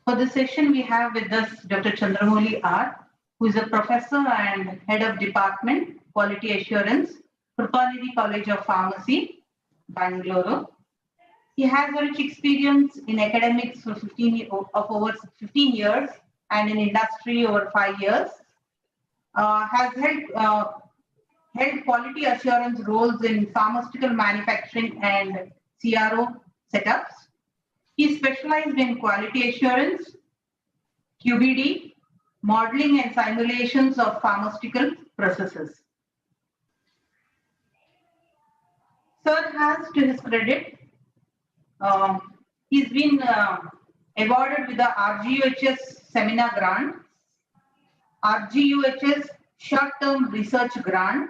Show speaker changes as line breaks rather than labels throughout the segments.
For this session, we have with us Dr. Chandramouli R, who is a professor and head of department, quality assurance, Pulmonary College of Pharmacy, Bangalore. He has a rich experience in academics for over 15 years and in industry over 5 years. Has held quality assurance roles in pharmaceutical manufacturing and CRO setups. He specialized in quality assurance, QBD, modeling and simulations of pharmaceutical processes. Sir has, to his credit, he's been awarded with the RGUHS Seminar Grant, RGUHS Short-Term Research Grant.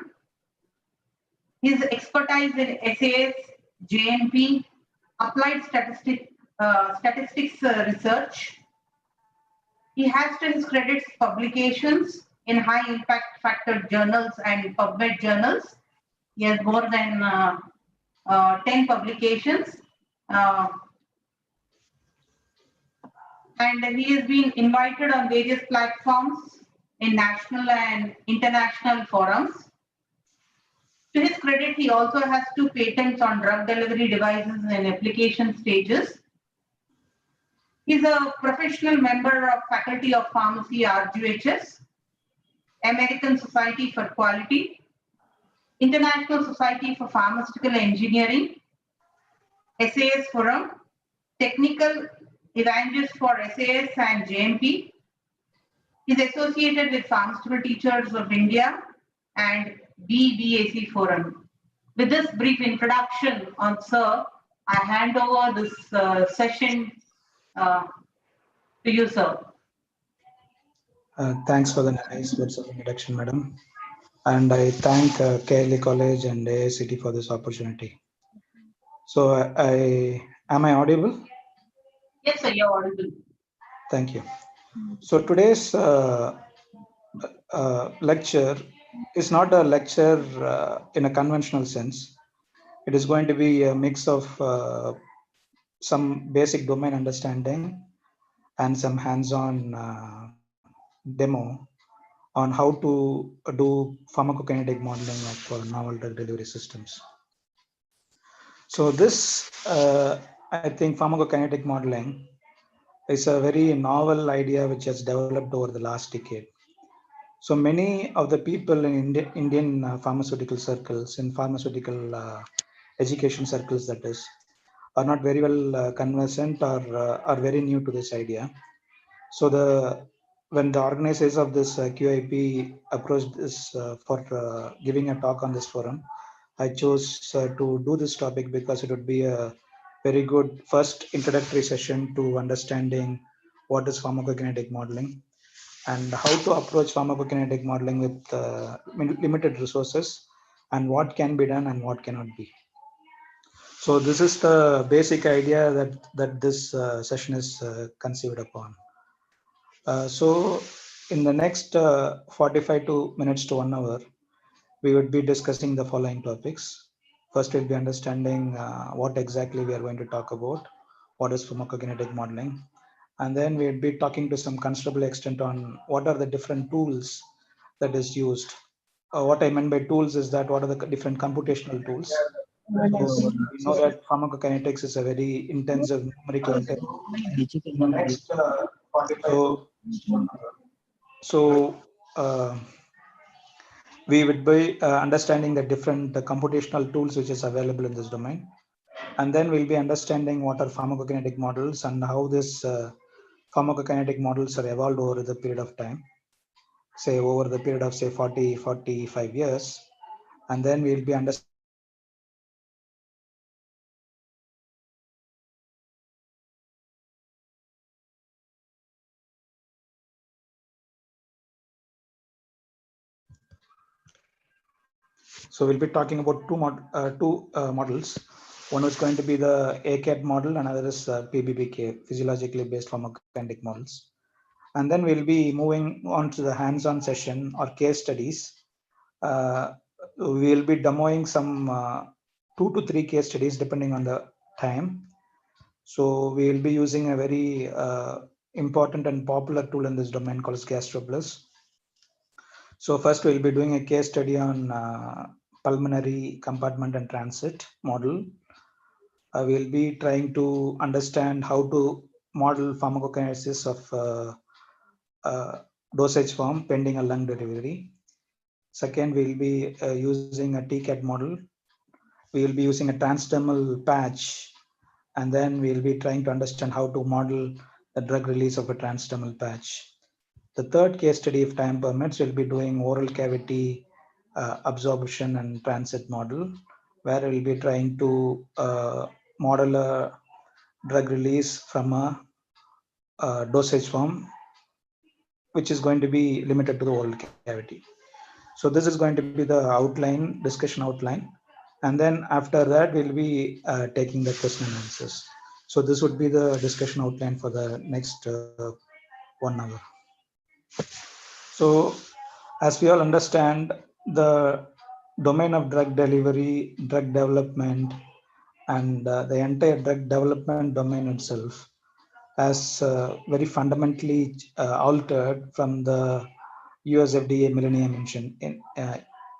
His expertise in SAS, JNP, applied statistics research. He has, to his credits, publications in high impact factor journals and PubMed journals. He has more than 10 publications. And he has been invited on various platforms in national and international forums. To his credit, he also has 2 patents on drug delivery devices in application stages. He's a professional member of Faculty of Pharmacy RGUHS, American Society for Quality, International Society for Pharmaceutical Engineering, SAS Forum, Technical Evangelist for SAS and JMP. He's associated with Pharmaceutical Teachers of India and BBAC Forum. With this brief introduction on Sir, I hand over this session to you, Sir.
Thanks for the nice words of introduction, Madam. And I thank KLE College and AICTE for this opportunity. So, am I audible?
Yes, sir, you're audible.
Thank you. So today's lecture is not a lecture in a conventional sense. It is going to be a mix of some basic domain understanding and some hands-on demo on how to do pharmacokinetic modeling of novel drug delivery systems. So this, I think, pharmacokinetic modeling is a very novel idea which has developed over the last decade. So many of the people in Indian pharmaceutical circles, in pharmaceutical education circles, that is, are not very well conversant or are very new to this idea. So when the organizers of this QIP approached this for giving a talk on this forum, I chose to do this topic because it would be a very good first introductory session to understanding what is pharmacokinetic modeling and how to approach pharmacokinetic modeling with limited resources and what can be done and what cannot be. So this is the basic idea that this session is conceived upon. So in the next 45 minutes to 1 hour, we would be discussing the following topics. First, we'll be understanding what exactly we are going to talk about, what is pharmacokinetic modeling, and then we'll be talking to some considerable extent on what are the different tools that is used. What I meant by tools is that what are the different computational tools. So we know that pharmacokinetics is a very intensive numerical intervention. We would be understanding the different computational tools which is available in this domain. And then we'll be understanding what are pharmacokinetic models and how this pharmacokinetic models are evolved over the period of time, say over the period of say 45 years. And then we'll be understanding So we'll be talking about two models. One is going to be the AICTE model, another is PBPK, physiologically based pharmacokinetic models. And then we'll be moving on to the hands-on session or case studies. We'll be demoing some 2 to 3 case studies depending on the time. So we'll be using a very important and popular tool in this domain called Gastroplus. So first we'll be doing a case study on pulmonary compartment and transit model. We'll be trying to understand how to model pharmacokinesis of dosage form pending a lung delivery. Second, we'll be using a TCAT model. We will be using a transdermal patch, and then we'll be trying to understand how to model the drug release of a transdermal patch. The third case study, if time permits, we'll be doing oral cavity absorption and transit model, where we'll be trying to model a drug release from a dosage form, which is going to be limited to the oral cavity. So this is going to be the outline, discussion outline. And then after that, we'll be taking the question and answers. So this would be the discussion outline for the next 1 hour. So as we all understand, the domain of drug delivery, drug development, and the entire drug development domain itself has very fundamentally altered from the US FDA Millennium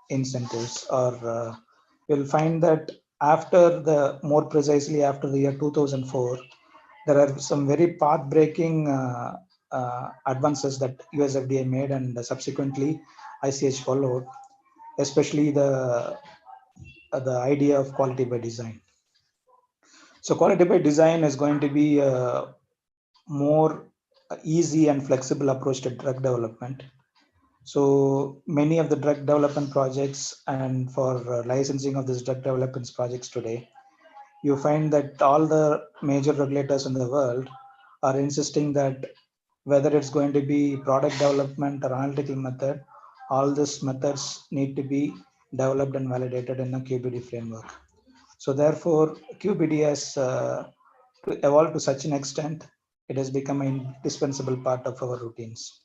incentives, or you'll find that more precisely after the year 2004, there are some very path-breaking advances that US FDA made, and subsequently ICH followed, especially the idea of quality by design. So quality by design is going to be a more easy and flexible approach to drug development. So many of the drug development projects, and for licensing of these drug development projects today, you find that all the major regulators in the world are insisting that whether it's going to be product development or analytical method, all these methods need to be developed and validated in a QBD framework. So therefore, QBD has evolved to such an extent, it has become an indispensable part of our routines.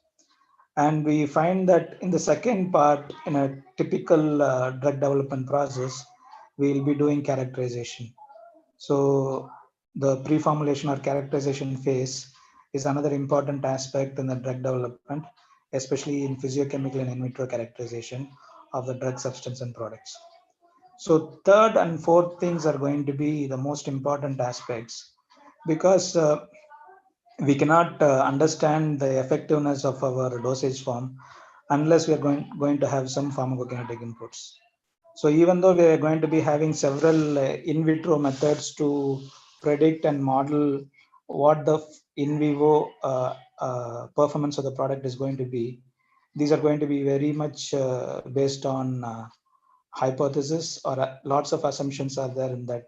And we find that in the second part, in a typical drug development process, we'll be doing characterization. So the pre-formulation or characterization phase is another important aspect in the drug development, especially in physiochemical and in vitro characterization of the drug substance and products. So third and fourth things are going to be the most important aspects, because we cannot understand the effectiveness of our dosage form unless we are going to have some pharmacokinetic inputs. So even though we are going to be having several in vitro methods to predict and model what the in vivo performance of the product is going to be, these are going to be very much based on hypothesis, or lots of assumptions are there in that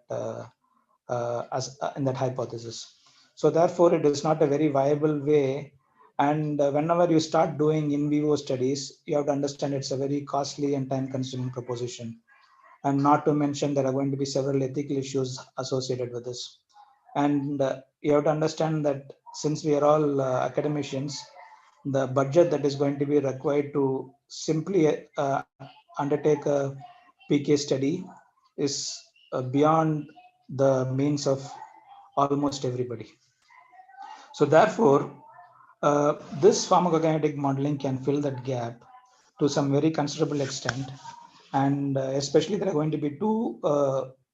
in that hypothesis. So therefore, it is not a very viable way. And whenever you start doing in vivo studies, you have to understand it's a very costly and time-consuming proposition. And not to mention, there are going to be several ethical issues associated with this. And you have to understand that since we are all academicians, the budget that is going to be required to simply undertake a PK study is beyond the means of almost everybody. So therefore, this pharmacokinetic modeling can fill that gap to some very considerable extent. And especially there are going to be two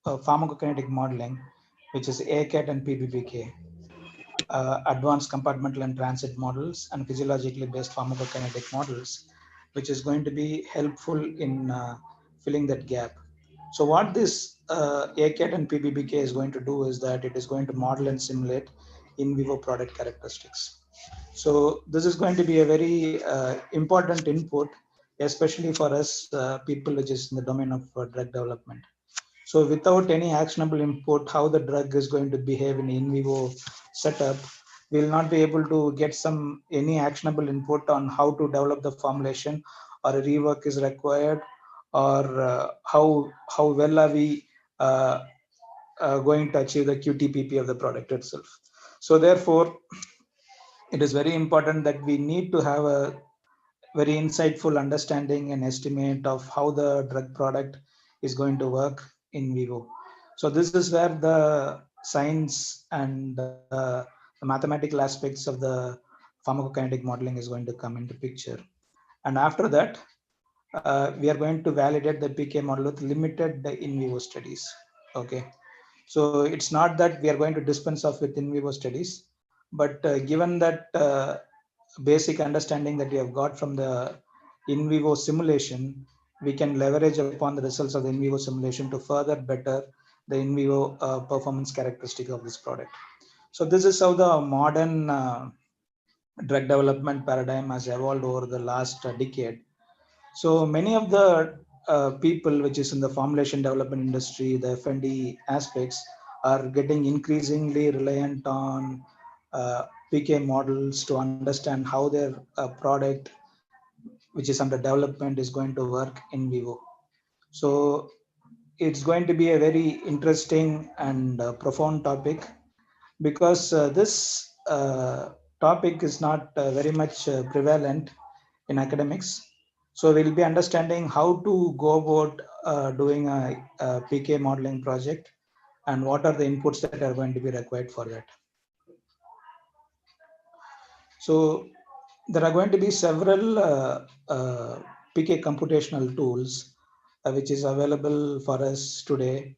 pharmacokinetic modeling, which is AICTE and PBPK, advanced compartmental and transit models, and physiologically based pharmacokinetic models, which is going to be helpful in filling that gap. So what this AICTE and PBPK is going to do is that it is going to model and simulate in vivo product characteristics. So this is going to be a very important input, especially for us people which is in the domain of drug development. So without any actionable input, how the drug is going to behave in vivo setup, we will not be able to get any actionable input on how to develop the formulation, or a rework is required, or how well are we going to achieve the QTPP of the product itself. So therefore, it is very important that we need to have a very insightful understanding and estimate of how the drug product is going to work in vivo. So this is where the science and the mathematical aspects of the pharmacokinetic modeling is going to come into picture. And after that, we are going to validate the PK model with limited in vivo studies. Okay, so it's not that we are going to dispense off with in vivo studies, but given that basic understanding that we have got from the in vivo simulation, we can leverage upon the results of the in vivo simulation to further better the in vivo performance characteristic of this product. So this is how the modern drug development paradigm has evolved over the last decade. So many of the people which is in the formulation development industry, the F&D aspects, are getting increasingly reliant on PK models to understand how their product which is under development is going to work in vivo. So it's going to be a very interesting and profound topic, because this topic is not very much prevalent in academics. So we'll be understanding how to go about doing a PK modeling project and what are the inputs that are going to be required for that. So there are going to be several PK computational tools which is available for us today.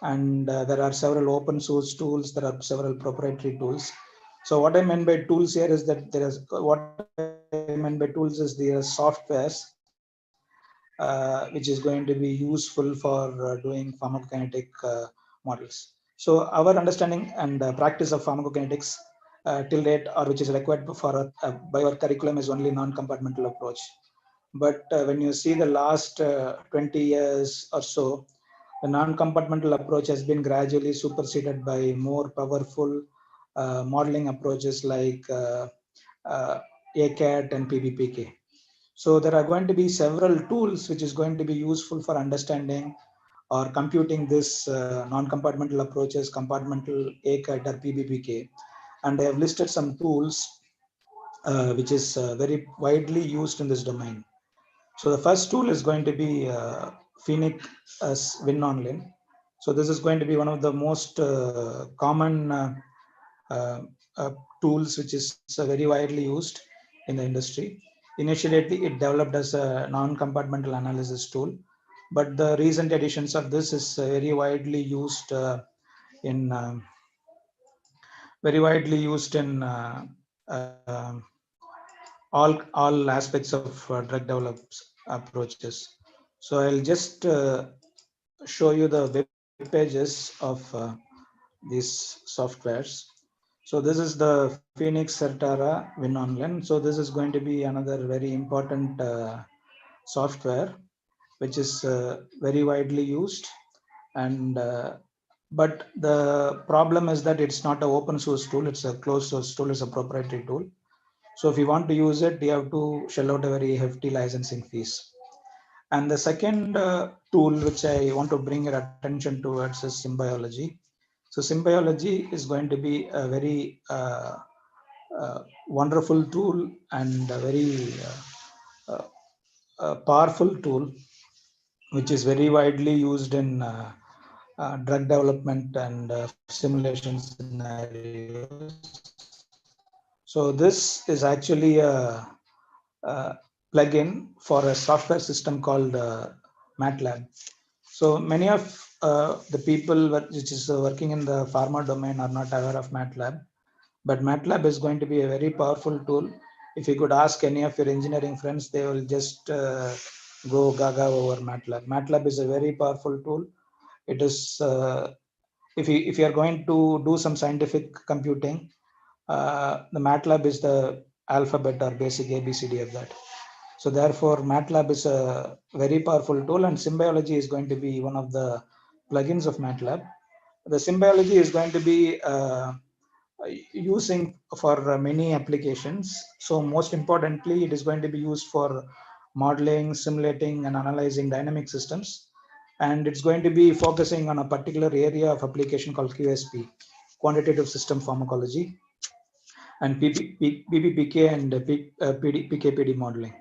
And there are several open source tools, there are several proprietary tools. So what I meant by tools here is that there is softwares which is going to be useful for doing pharmacokinetic models. So our understanding and practice of pharmacokinetics till date, or which is required for by our curriculum, is only non-compartmental approach. But when you see the last 20 years or so, the non-compartmental approach has been gradually superseded by more powerful modeling approaches like AICTE and PBPK. So there are going to be several tools which is going to be useful for understanding or computing this non-compartmental approaches, compartmental AICTE or PBPK. And I have listed some tools which is very widely used in this domain. So the first tool is going to be Phoenix Win Online. So this is going to be one of the most common uh, tools which is very widely used in the industry. Initially, it developed as a non-compartmental analysis tool, but the recent editions of this is very widely used in all aspects of drug development approaches. So I'll just show you the web pages of these softwares. So this is the Phoenix Certara Win Online. So this is going to be another very important software which is very widely used. And but the problem is that it's not an open source tool, it's a closed source tool, it's a proprietary tool. So if you want to use it, you have to shell out a very hefty licensing fees. And the second tool which I want to bring your attention towards is Symbiology. So Symbiology is going to be a very wonderful tool and a very powerful tool, which is very widely used in drug development and simulation scenarios. So this is actually a plugin for a software system called MATLAB. So many of the people which is working in the pharma domain are not aware of MATLAB, but MATLAB is going to be a very powerful tool. If you could ask any of your engineering friends, they will just go gaga over MATLAB. MATLAB is a very powerful tool. It is if you are going to do some scientific computing, the MATLAB is the alphabet or basic ABCD of that. So therefore, MATLAB is a very powerful tool, and Symbiology is going to be one of the plugins of MATLAB. The Symbiology is going to be using for many applications. So most importantly, it is going to be used for modeling, simulating, and analyzing dynamic systems. And it's going to be focusing on a particular area of application called QSP, quantitative system pharmacology, and PBPK and PKPD modeling.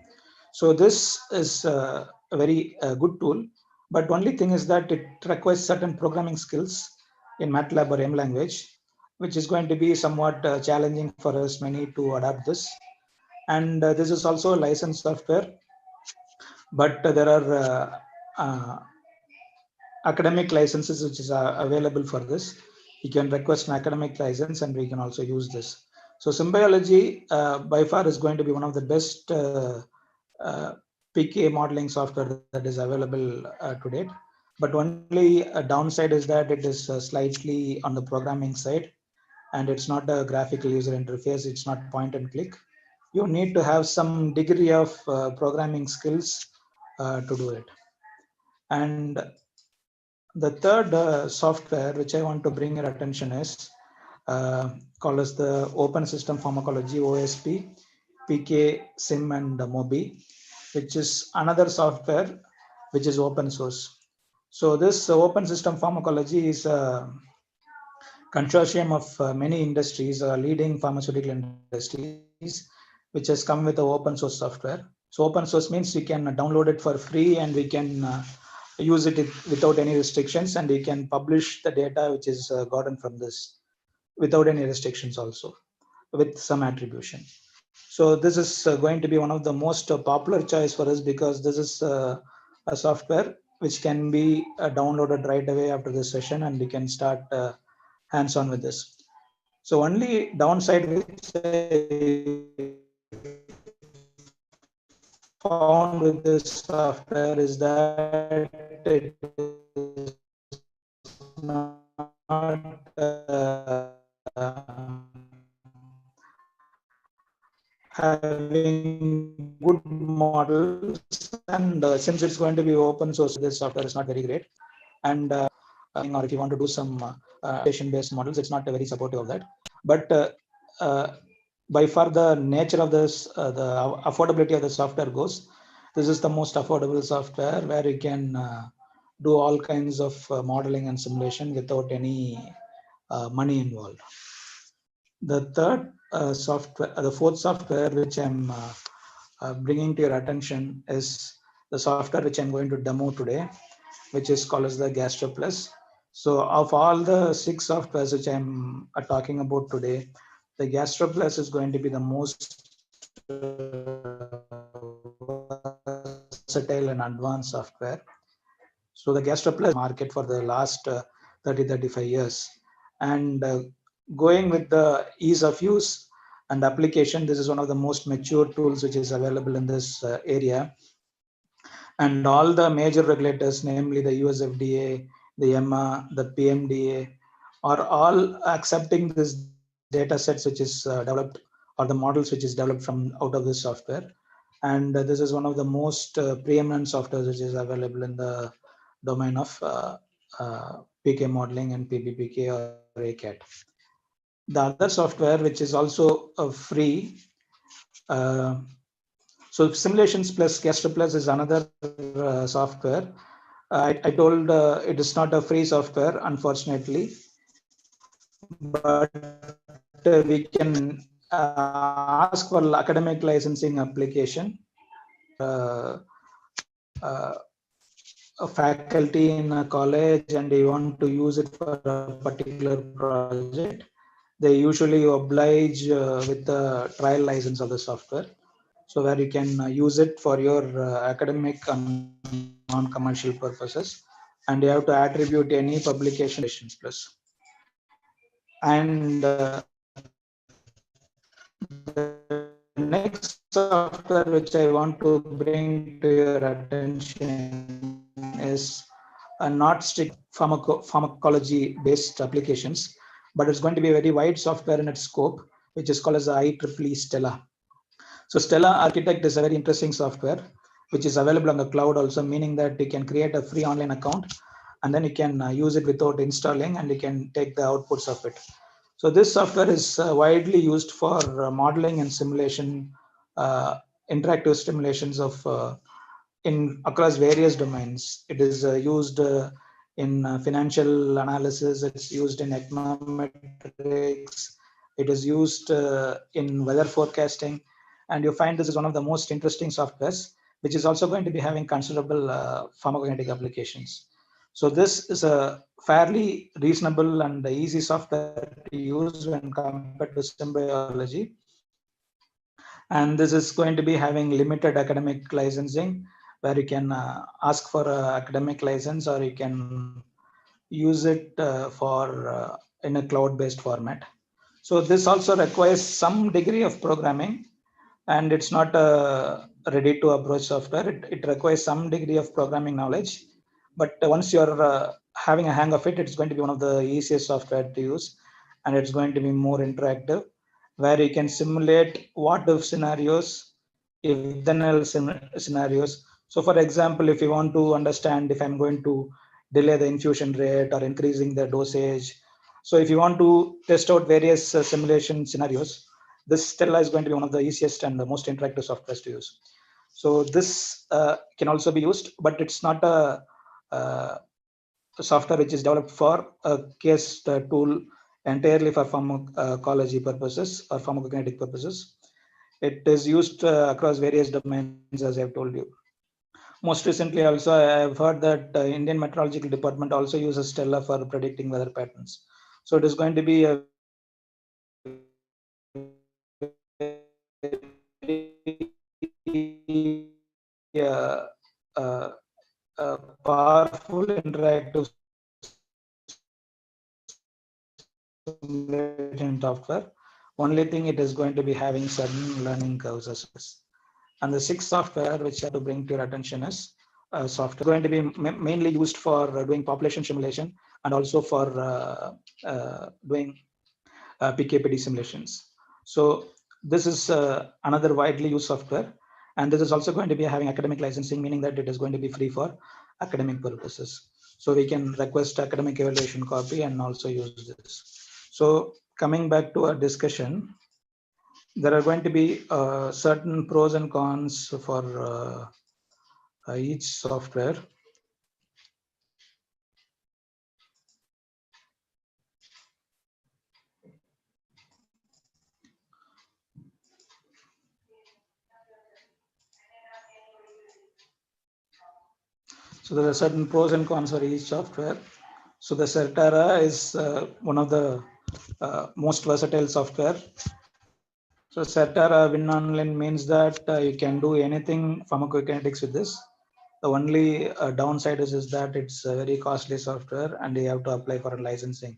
So this is a very good tool, but only thing is that it requires certain programming skills in MATLAB or M language. which is going to be somewhat challenging for us many to adapt this. And this is also a licensed software, but there are academic licenses which is available for this. You can request an academic license and we can also use this. So Symbiology by far is going to be one of the best PK modeling software that is available to date. But only a downside is that it is slightly on the programming side, and it's not a graphical user interface. It's not point and click. You need to have some degree of programming skills to do it. And the third software which I want to bring your attention is called as the Open System Pharmacology, OSP, PK, SIM, and MOBI, which is another software which is open source. So this open system pharmacology is a consortium of many industries, leading pharmaceutical industries, which has come with the open source software. So open source means you can download it for free and we can use it without any restrictions, and we can publish the data which is gotten from this without any restrictions also, with some attribution. So this is going to be one of the most popular choice for us, because this is a software which can be downloaded right away after this session, and we can start hands-on with this. So only downside which I found with this software is that it is not having good models, and since it's going to be open source, this software is not very great. And or if you want to do some based models, it's not very supportive of that. But by far the nature of this, the affordability of the software goes, this is the most affordable software where you can do all kinds of modeling and simulation without any money involved. The third software, the fourth software which I'm bringing to your attention is the software which I'm going to demo today, which is called as the Gastroplus. So of all the 6 softwares which I'm talking about today, the Gastroplus is going to be the most versatile and advanced software. So the Gastroplus market for the last 30-35 years, and going with the ease of use and application, this is one of the most mature tools which is available in this area. And all the major regulators, namely the US FDA, the EMA, the PMDA, are all accepting this data sets which is developed, or the models which is developed from out of this software. And this is one of the most preeminent softwares which is available in the domain of PK modeling and PBPK or AICTE. The other software which is also free, so Simulations Plus Gastroplus is another software. I told it is not a free software, unfortunately, but we can ask for academic licensing application. A faculty in a college and they want to use it for a particular project, they usually oblige with the trial license of the software, so where you can use it for your academic and non-commercial purposes, and you have to attribute any publications plus. And the next software which I want to bring to your attention is a not strict pharmacology based applications, but it's going to be a very wide software in its scope, which is called as the IEEE Stella. So Stella Architect is a very interesting software which is available on the cloud also, meaning that you can create a free online account and then you can use it without installing, and you can take the outputs of it. So this software is widely used for modeling and simulation, interactive simulations of across various domains. It is used in financial analysis. It's used in econometrics. It is used in weather forecasting, and you find this is one of the most interesting softwares, which is also going to be having considerable pharmacokinetic applications. So this is a fairly reasonable and easy software to use when compared to symbiology. And this is going to be having limited academic licensing, where you can ask for an academic license, or you can use it in a cloud-based format. So this also requires some degree of programming, and it's not a ready to approach software. It requires some degree of programming knowledge, but once you're having a hang of it, it's going to be one of the easiest software to use, and it's going to be more interactive, where you can simulate what if scenarios, if then else scenarios. So for example, if you want to understand if I'm going to delay the infusion rate or increasing the dosage, so if you want to test out various simulation scenarios, this Stella is going to be one of the easiest and the most interactive softwares to use. So this can also be used, but it's not a software which is developed for a case tool entirely for pharmacology purposes or pharmacokinetic purposes. It is used across various domains, as I've told you. Most recently, also, I have heard that Indian Meteorological Department also uses Stella for predicting weather patterns. So it is going to be a powerful interactive simulation software. Only thing, it is going to be having certain learning curves as well. And the sixth software which I have to bring to your attention is software going to be mainly used for doing population simulation, and also for doing PKPD simulations. So this is another widely used software, and this is also going to be having academic licensing, meaning that it is going to be free for academic purposes. So we can request academic evaluation copy and also use this. So coming back to our discussion, there are going to be certain pros and cons for each software. So there are certain pros and cons for each software. So the Certara is one of the most versatile software. So Certara Win Online means that you can do anything pharmacokinetics with this. The only downside is that it's a very costly software and you have to apply for a licensing.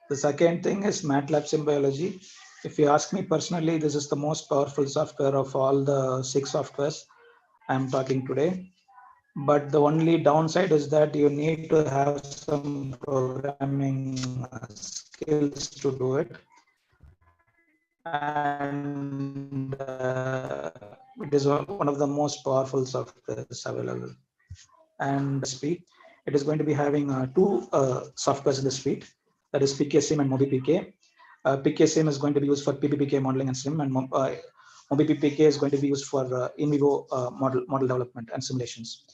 The second thing is MATLAB Symbiology. If you ask me personally, this is the most powerful software of all the 6 softwares I'm talking today. But the only downside is that you need to have some programming skills to do it. And it is one of the most powerful softwares available. And speed, it is going to be having two softwares in the suite, that is PKSIM and MobiPK. PKSIM is going to be used for PPPK modeling and sim, and MobiPK is going to be used for in vivo model development and simulations.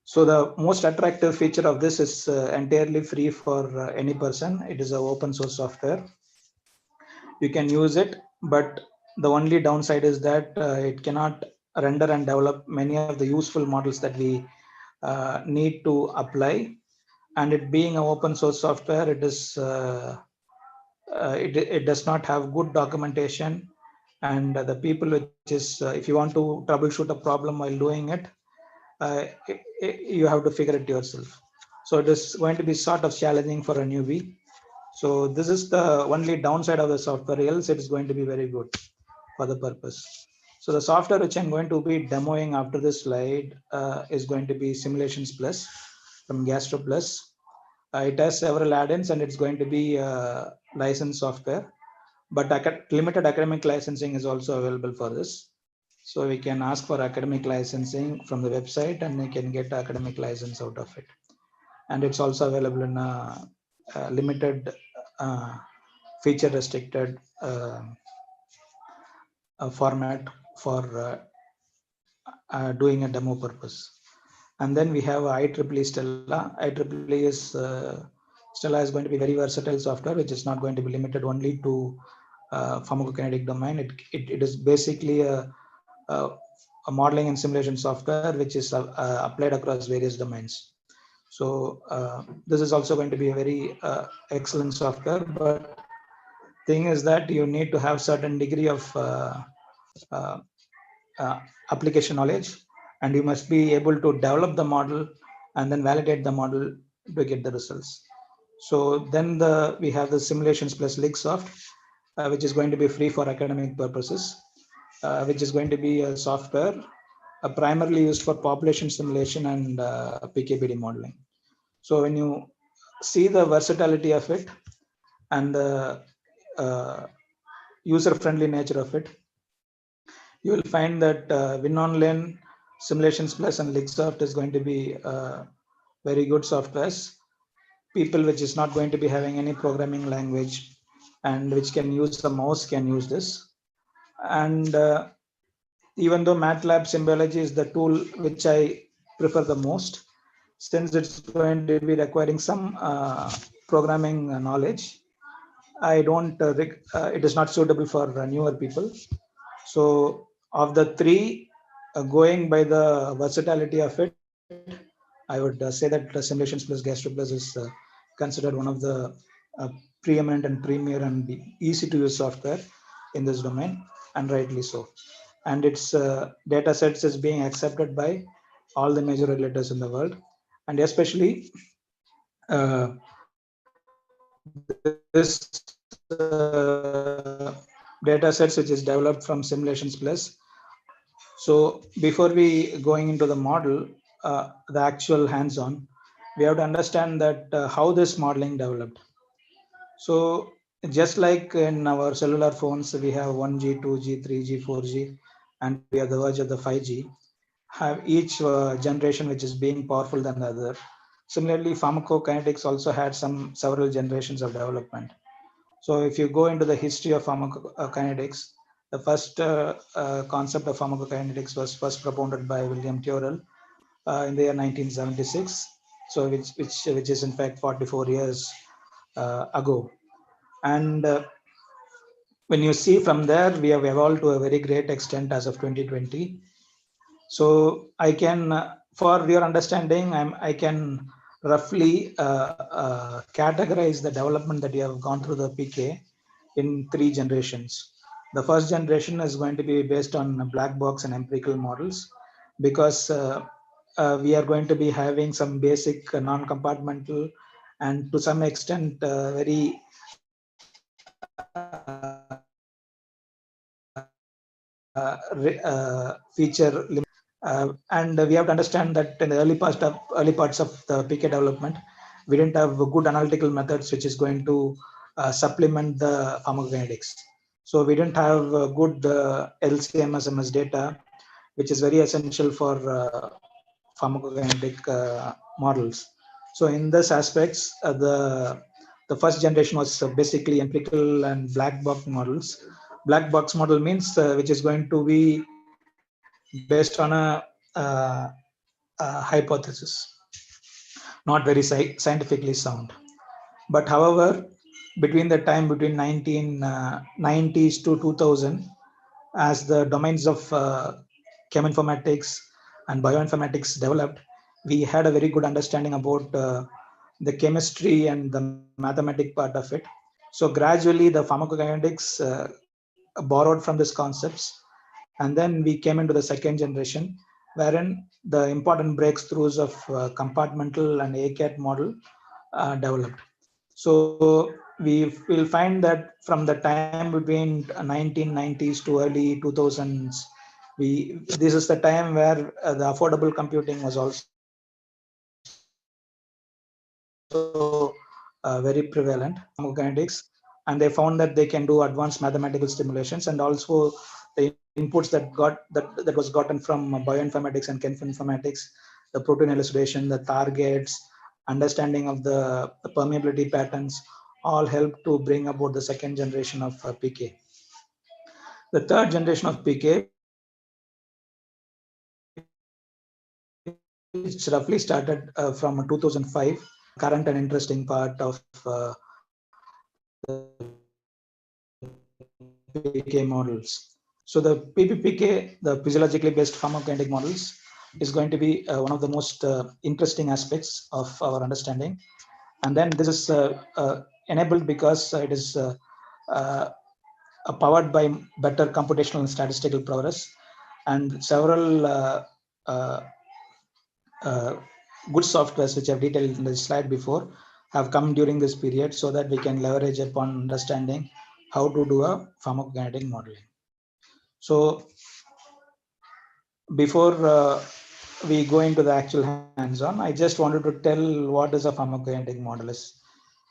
So the most attractive feature of this is entirely free for any person. It is an open source software. You can use it, but the only downside is that it cannot render and develop many of the useful models that we need to apply. And it being an open source software, it is it does not have good documentation, and the people which is if you want to troubleshoot a problem while doing it, you have to figure it yourself. So it is going to be sort of challenging for a newbie. So this is the only downside of the software, else it is going to be very good for the purpose. So the software which I'm going to be demoing after this slide is going to be Simulations Plus from Gastroplus. It has several add-ins and it's going to be licensed software, but limited academic licensing is also available for this. So we can ask for academic licensing from the website and we can get academic license out of it. And it's also available in a limited feature restricted format for doing a demo purpose. And then we have IEEE Stella. IEEE is Stella is going to be very versatile software, which is not going to be limited only to pharmacokinetic domain. It is basically a modeling and simulation software which is applied across various domains. So this is also going to be a very excellent software, but thing is that you need to have certain degree of uh, application knowledge, and you must be able to develop the model and then validate the model to get the results. So then we have the simulations plus LigSoft, which is going to be free for academic purposes, which is going to be a software primarily used for population simulation and PKPD modeling. So when you see the versatility of it and the user-friendly nature of it, you will find that WinOnline, Simulations Plus, and LigSoft is going to be very good softwares. People which is not going to be having any programming language and which can use the mouse can use this. And even though MATLAB Symbology is the tool which I prefer the most, since it's going to be requiring some programming knowledge, I don't, it is not suitable for newer people. So of the three, going by the versatility of it, I would say that Simulations plus Gastroplus is considered one of the preeminent and premier and easy to use software in this domain, and rightly so. And its data sets is being accepted by all the major regulators in the world, and especially this data sets which is developed from Simulations Plus. So before we going into the model, the actual hands-on, we have to understand that how this modeling developed. So just like in our cellular phones, we have 1G, 2G, 3G, 4G, and we are the verge of the 5G, have each generation which is being powerful than the other. Similarly, pharmacokinetics also had several generations of development. So if you go into the history of pharmacokinetics, the first concept of pharmacokinetics was first propounded by William Tyrrell in the year 1976. So which is in fact 44 years ago. And when you see from there, we have evolved to a very great extent as of 2020. So I can, for your understanding, I can roughly categorize the development that you have gone through the PK in 3 generations. The first generation is going to be based on black box and empirical models, because we are going to be having some basic non-compartmental and to some extent very feature limit. And we have to understand that in the early parts of the PK development, we didn't have good analytical methods which is going to supplement the pharmacokinetics. So we didn't have good LC-MS data, which is very essential for pharmacokinetic models. So in this aspects, the first generation was basically empirical and black box models. Black box model means which is going to be based on a hypothesis, not very scientifically sound. But however, between the time between 1990s to 2000, as the domains of cheminformatics and bioinformatics developed, we had a very good understanding about the chemistry and the mathematic part of it. So gradually the pharmacokinetics borrowed from these concepts, and then we came into the second generation, wherein the important breakthroughs of compartmental and AICTE model developed. So we will find that from the time between 1990s to early 2000s, this is the time where the affordable computing was also very prevalent, pharmacokinetics, and they found that they can do advanced mathematical simulations, and also the inputs that was gotten from bioinformatics and cheminformatics, the protein elucidation, the targets, understanding of the permeability patterns, all help to bring about the second generation of PK. The third generation of PK, which roughly started from 2005, current and interesting part of PK models. So the PPPK, the physiologically based pharmacokinetic models, is going to be one of the most interesting aspects of our understanding. And then this is enabled because it is powered by better computational and statistical progress, and several uh, good softwares, which I've detailed in the slide before, have come during this period, so that we can leverage upon understanding how to do a pharmacokinetic modeling. So before we go into the actual hands-on, I just wanted to tell what is a pharmacokinetic model is.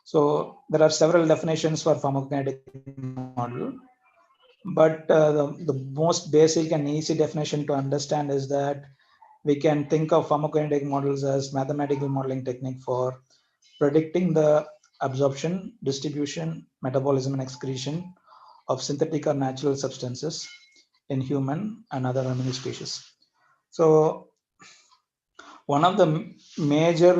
So there are several definitions for pharmacokinetic model, but the most basic and easy definition to understand is that we can think of pharmacokinetic models as mathematical modeling technique for predicting the absorption, distribution, metabolism, and excretion of synthetic or natural substances in human and other animal species. So one of the major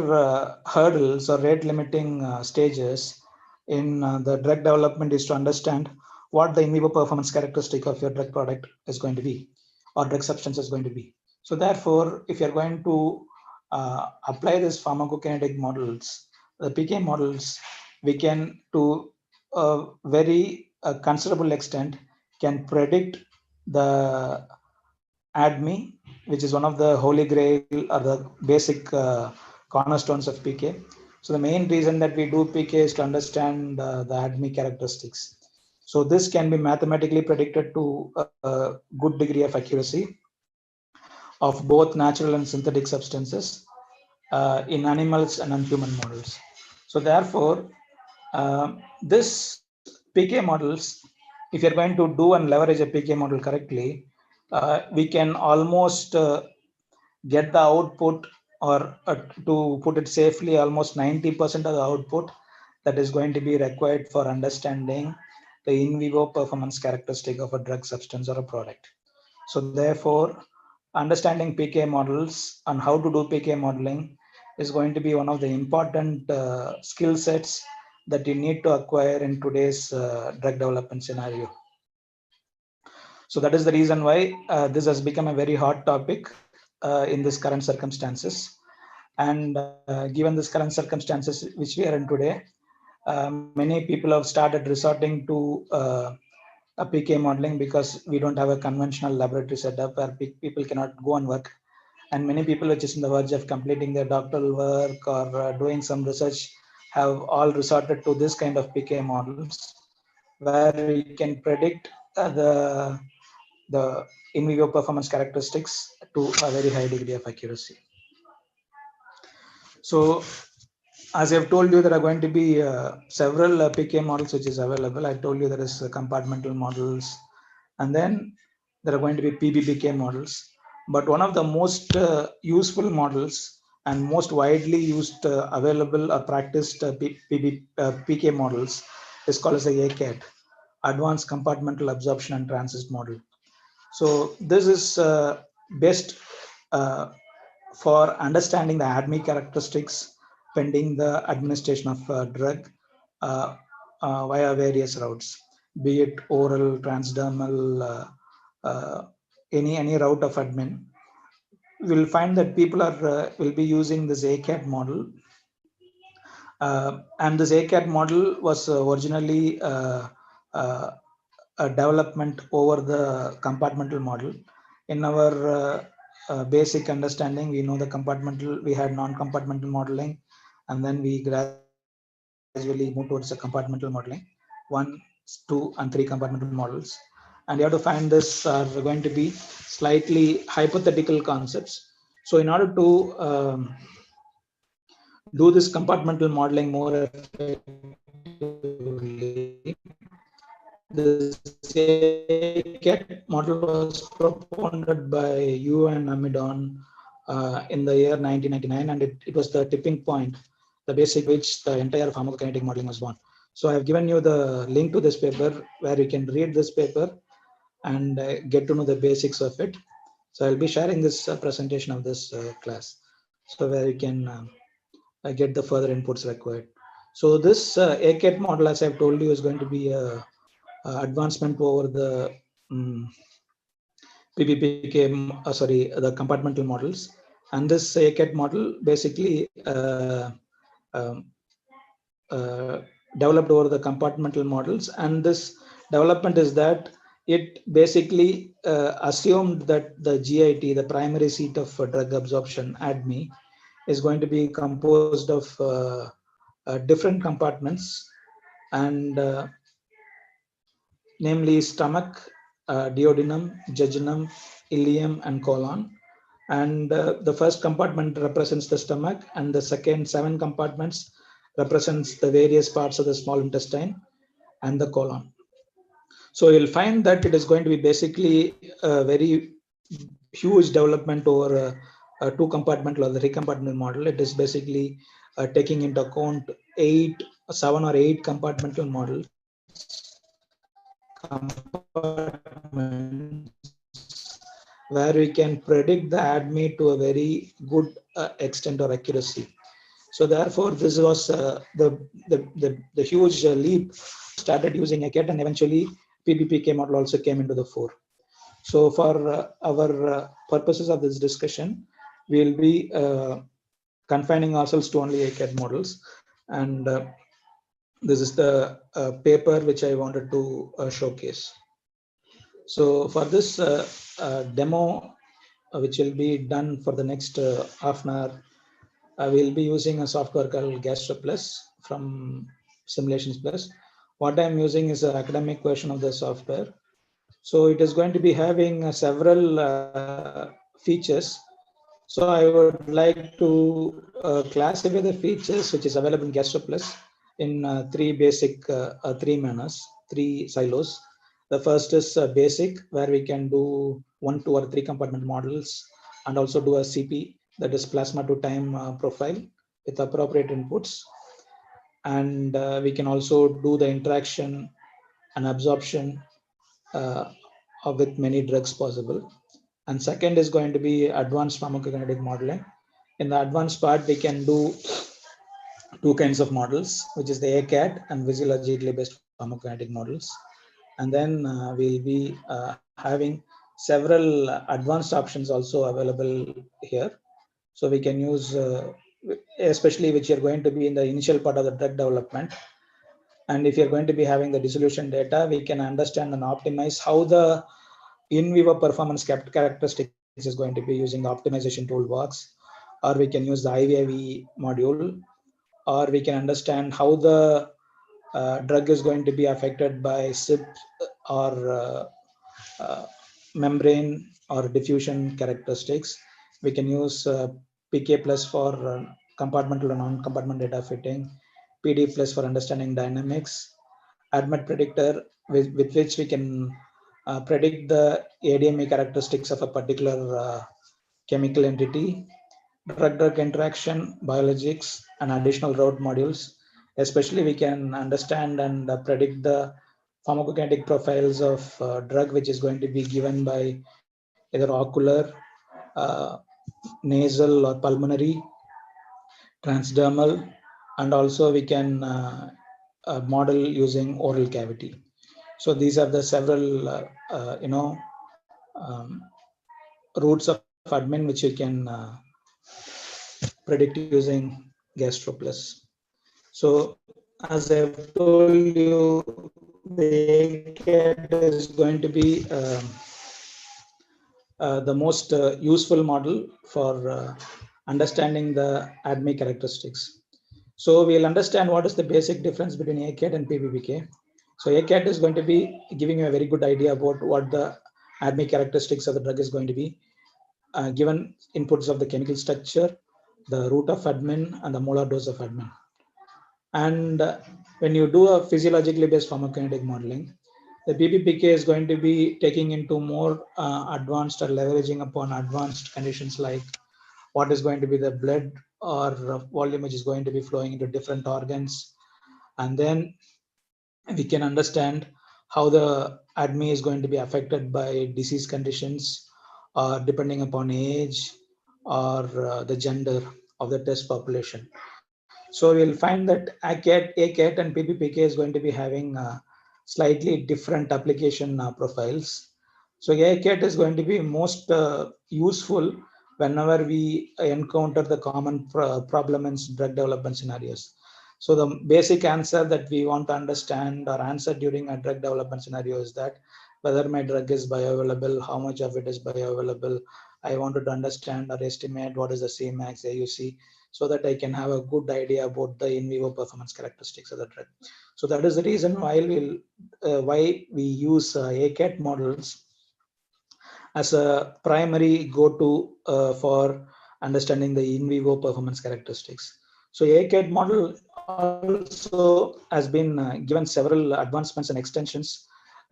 hurdles or rate limiting stages in the drug development is to understand what the in vivo performance characteristic of your drug product is going to be, or drug substance is going to be. So therefore, if you're going to apply this pharmacokinetic models, the PK models, we can to a very considerable extent can predict the ADME, which is one of the holy grail or the basic cornerstones of PK. So the main reason that we do PK is to understand the ADME characteristics. So this can be mathematically predicted to a good degree of accuracy of both natural and synthetic substances in animals and non-human models. So therefore, this PK models, if you're going to do and leverage a PK model correctly, we can almost get the output, or to put it safely, almost 90% of the output that is going to be required for understanding the in vivo performance characteristic of a drug substance or a product. So therefore, understanding PK models and how to do PK modeling is going to be one of the important skill sets that you need to acquire in today's drug development scenario. So that is the reason why this has become a very hot topic in this current circumstances. And given this current circumstances which we are in today, many people have started resorting to a PK modeling because we don't have a conventional laboratory setup where people cannot go and work. And many people which is in the verge of completing their doctoral work or doing some research have all resorted to this kind of PK models, where we can predict the in vivo performance characteristics to a very high degree of accuracy. So as I've told you, there are going to be several PK models which is available. I told you there is compartmental models, and then there are going to be PBPK models. But one of the most useful models and most widely used available or practiced PK models is called as the AICTE, Advanced Compartmental Absorption and Transit Model. So this is best for understanding the ADME characteristics pending the administration of a drug via various routes, be it oral, transdermal, any route of admin. We'll find that people are will be using this AICTE model, and this AICTE model was originally a development over the compartmental model. In our basic understanding, we know the compartmental, we had non-compartmental modeling, and then we gradually moved towards the compartmental modeling, 1, 2, and 3 compartmental models. And you have to find this are going to be slightly hypothetical concepts. So in order to do this compartmental modeling more effectively, the AICTE model was propounded by Yu and Amidon in the year 1999, and it was the tipping point, the basic which the entire pharmacokinetic modeling was born. So I have given you the link to this paper where you can read this paper and get to know the basics of it. So I'll be sharing this presentation of this class, so where you can get the further inputs required. So this AICTE model, as I've told you, is going to be a advancement over the PBPK, the compartmental models. And this AICTE model basically um, developed over the compartmental models. And this development is that it basically assumed that the GIT, the primary seat of drug absorption, ADME, is going to be composed of different compartments, and namely stomach, duodenum, jejunum, ileum, and colon. And the first compartment represents the stomach, and the second 7 compartments represents the various parts of the small intestine and the colon. So you'll find that it is going to be basically a very huge development over a 2 compartmental or the 3 compartmental model. It is basically taking into account 7 or 8 compartmental models, where we can predict the ADME to a very good extent or accuracy. So therefore, this was the huge leap. Started using AICTE, and eventually PBPK model also came into the fore. So for our purposes of this discussion, we will be confining ourselves to only AICTE models. And this is the paper which I wanted to showcase. So for this demo, which will be done for the next half an hour, we'll be using a software called Gastroplus from Simulations Plus. What I'm using is an academic version of the software. So it is going to be having several features. So I would like to classify the features which is available in Gastroplus in 3 basic, 3 manners, 3 silos. The first is basic, where we can do 1, 2, or 3 compartment models, and also do a CP, that is plasma to time profile with appropriate inputs. And we can also do the interaction and absorption with many drugs possible. And second is going to be advanced pharmacokinetic modeling. In the advanced part, we can do 2 kinds of models, which is the AICTE and physiologically based pharmacokinetic models. And then we'll be having several advanced options also available here. So we can use, especially which are going to be in the initial part of the drug development. And if you're going to be having the dissolution data, we can understand and optimize how the in vivo performance characteristics is going to be using the optimization toolbox, or we can use the IVIV module, or we can understand how the drug is going to be affected by SIP or membrane or diffusion characteristics. We can use PK plus for compartmental and non-compartment data fitting, PD plus for understanding dynamics, ADMET predictor with which we can predict the ADME characteristics of a particular chemical entity, drug-drug interaction, biologics, and additional route modules. Especially, we can understand and predict the pharmacokinetic profiles of drug which is going to be given by either ocular, uh, nasal, or pulmonary, transdermal, and also we can model using oral cavity. So these are the several, routes of admin which you can predict using GastroPlus. So as I've told you, the AICTE is going to be the most useful model for understanding the ADME characteristics. So we'll understand what is the basic difference between AICTE and PBPK. So AICTE is going to be giving you a very good idea about what the ADME characteristics of the drug is going to be, given inputs of the chemical structure, the route of admin, and the molar dose of admin. And when you do a physiologically based pharmacokinetic modeling, the PBPK is going to be taking into more advanced or leveraging upon advanced conditions like what is going to be the blood or volume which is going to be flowing into different organs. And then we can understand how the ADME is going to be affected by disease conditions, depending upon age or the gender of the test population. So we'll find that AICTE and PBPK is going to be having slightly different application profiles. So AICTE is going to be most useful whenever we encounter the common problem in drug development scenarios. So the basic answer that we want to understand or answer during a drug development scenario is that whether my drug is bioavailable, how much of it is bioavailable. I wanted to understand or estimate what is the Cmax, AUC, so that I can have a good idea about the in vivo performance characteristics of the drug. So that is the reason why we use AICTE models as a primary go-to for understanding the in vivo performance characteristics. So AICTE model also has been given several advancements and extensions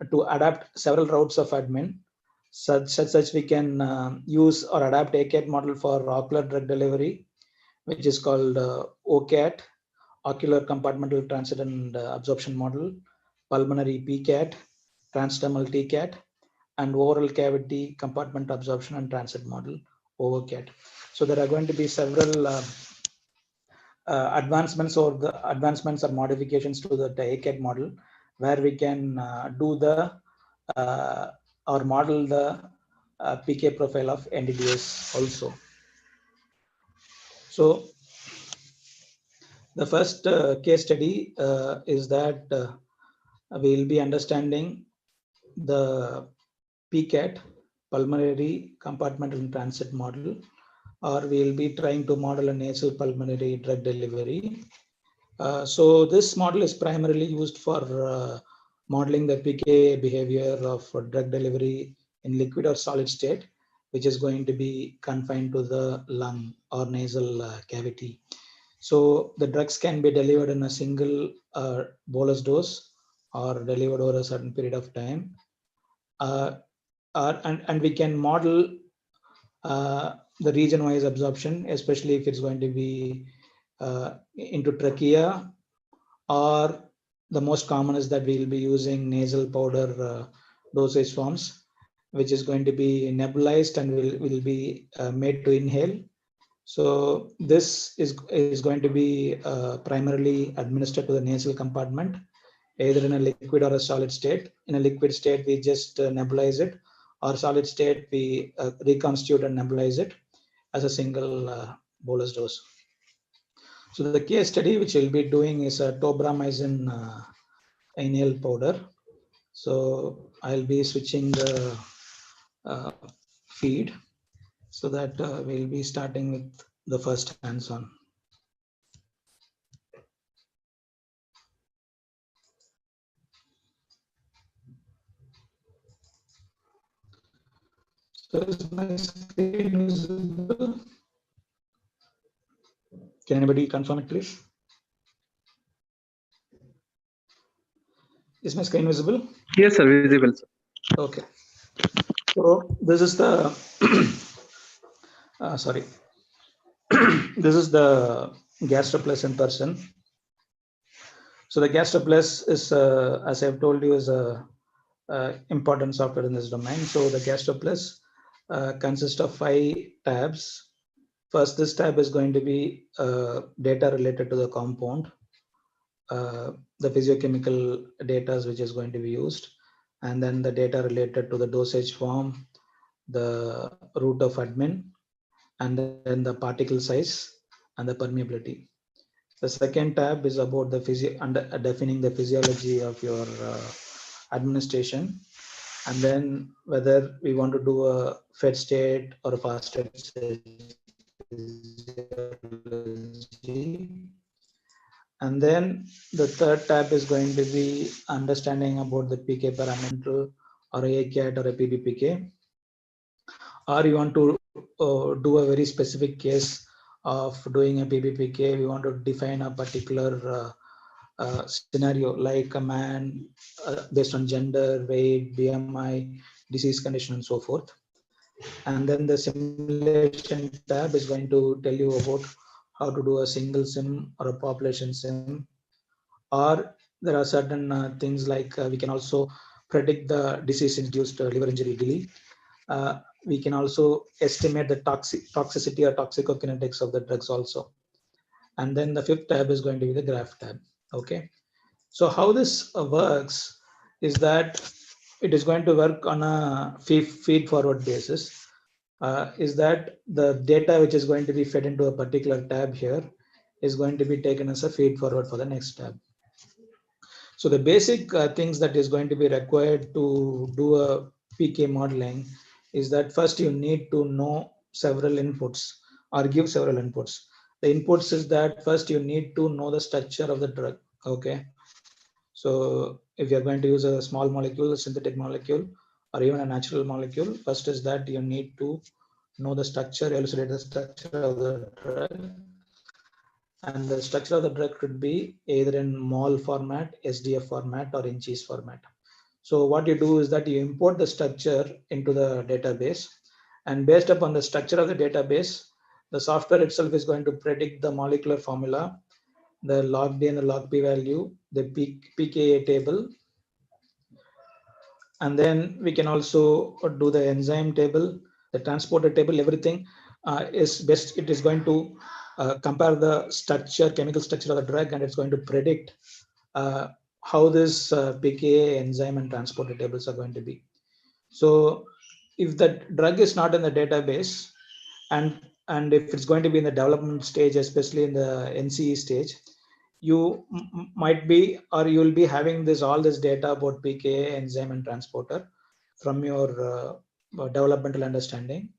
to adapt several routes of admin, such we can use or adapt AICTE model for ocular drug delivery, which is called OCAT, ocular compartmental transit and absorption model, pulmonary PCAT, transdermal TCAT, and oral cavity compartment absorption and transit model, OVCAT. So there are going to be several advancements or modifications to the AICTE model, where we can do the or model the PK profile of NDDS also. So the first case study is that we will be understanding the PCAT, pulmonary compartmental and transit model, or we will be trying to model a nasal pulmonary drug delivery. So this model is primarily used for modeling the PK behavior of drug delivery in liquid or solid state, which is going to be confined to the lung or nasal cavity. So the drugs can be delivered in a single bolus dose or delivered over a certain period of time. And we can model the region-wise absorption, especially if it's going to be into trachea, or the most common is that we will be using nasal powder dosage forms, which is going to be nebulized and will be made to inhale. So this is going to be primarily administered to the nasal compartment, either in a liquid or a solid state. In a liquid state, we just nebulize it, or solid state, we reconstitute and nebulize it as a single bolus dose. So the case study which we'll be doing is a tobramycin inhale powder. So I'll be switching the feed so that we'll be starting with the first hands-on. So is my screen visible? Can anybody confirm it, please? Is my screen visible?
Yes, sir, visible, sir.
Okay. So this is the sorry. This is the Gastroplus in person. So the Gastroplus is, as I've told you, is a important software in this domain. So the Gastroplus consists of 5 tabs. First, this tab is going to be data related to the compound, the physiochemical data which is going to be used, and then the data related to the dosage form, the route of admin, and then the particle size and the permeability. The second tab is about the defining the physiology of your administration, and then whether we want to do a fed state or a fasted state. And then the third tab is going to be understanding about the PK parameter or AICTE or a PBPK. Or you want to do a very specific case of doing a PBPK, we want to define a particular scenario like a man based on gender, weight, BMI, disease condition, and so forth. And then the simulation tab is going to tell you about how to do a single sim or a population sim. Or there are certain things like we can also predict the disease-induced liver injury easily. We can also estimate the toxicity or toxicokinetics of the drugs also. And then the fifth tab is going to be the graph tab. Okay. So how this works is that it is going to work on a feed forward basis. Is that the data which is going to be fed into a particular tab here is going to be taken as a feed forward for the next tab. So the basic things that is going to be required to do a PK modeling is that first you need to know several inputs or give several inputs. The inputs is that first you need to know the structure of the drug. Okay. So if you're going to use a small molecule, a synthetic molecule, or even a natural molecule, first is that you need to know the structure, elucidate the structure of the drug. And the structure of the drug could be either in mol format, SDF format, or in cheese format. So what you do is that you import the structure into the database, and based upon the structure of the database, the software itself is going to predict the molecular formula, the log D and the log P value, the pKa table, and then we can also do the enzyme table, the transporter table. Everything is best. It is going to compare the structure, chemical structure of the drug, and it's going to predict how this pKa, enzyme, and transporter tables are going to be. So if the drug is not in the database, and if it's going to be in the development stage, especially in the NCE stage, you might be, or you will be having all this data about pKa, enzyme, and transporter from your developmental understanding,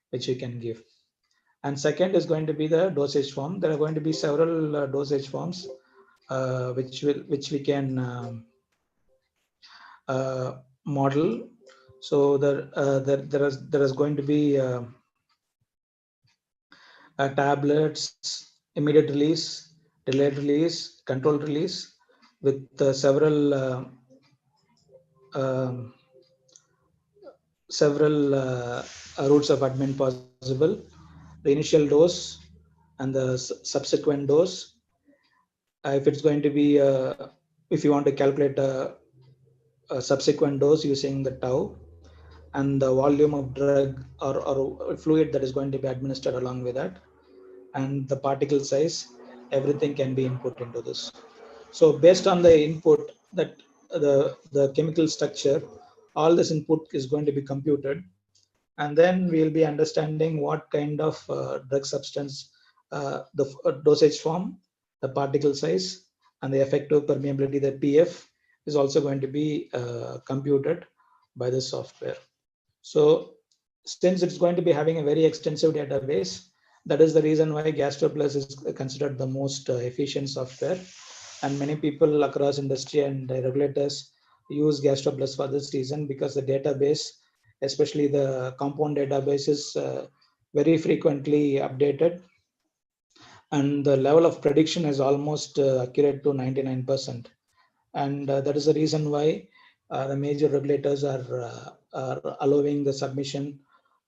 which you can give. And second is going to be the dosage form. There are going to be several dosage forms which we can model. So there is going to be tablets, immediate release, delayed release, controlled release, with several routes of admin possible. The initial dose and the subsequent dose. If it's going to be, if you want to calculate a subsequent dose using the tau, and the volume of drug or fluid that is going to be administered along with that, and the particle size, everything can be input into this. So based on the input, that the chemical structure, all this input is going to be computed, and then we'll be understanding what kind of drug substance, the dosage form, the particle size, and the effective permeability, the PF, is also going to be computed by the software. So since it's going to be having a very extensive database, that is the reason why Gastroplus is considered the most efficient software. And many people across industry and regulators use Gastroplus for this reason, because the database, especially the compound database, is very frequently updated. And the level of prediction is almost accurate to 99%. And that is the reason why the major regulators are allowing the submission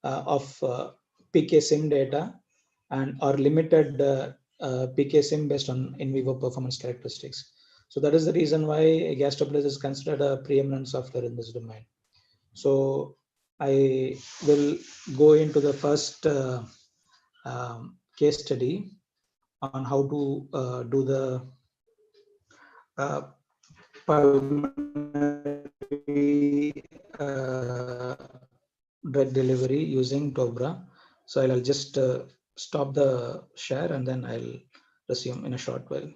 of PK-Sim data, and are limited PK-Sim based on in vivo performance characteristics. So that is the reason why Gastroplus is considered a preeminent software in this domain. So I will go into the first case study on how to do the pulmonary drug delivery using TOBRA. So I'll just stop the share, and then I'll resume in a short while.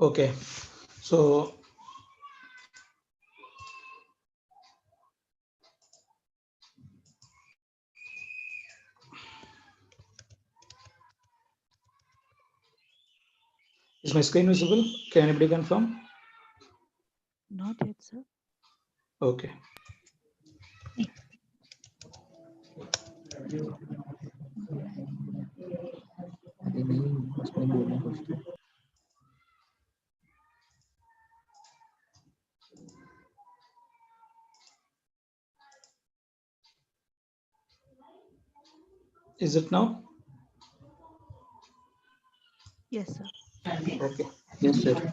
Okay, so is my screen visible? Can anybody confirm?
Not yet, sir.
Okay. Is it now?
Yes, sir.
Okay. Yes, sir.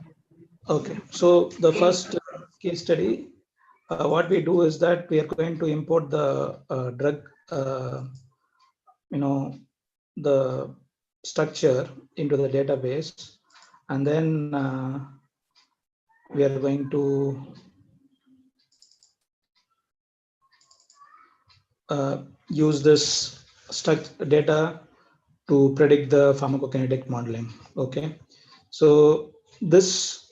Okay. So the first case study, what we do is that we are going to import the drug, the structure into the database, and then we are going to use this data to predict the pharmacokinetic modeling. Okay, so this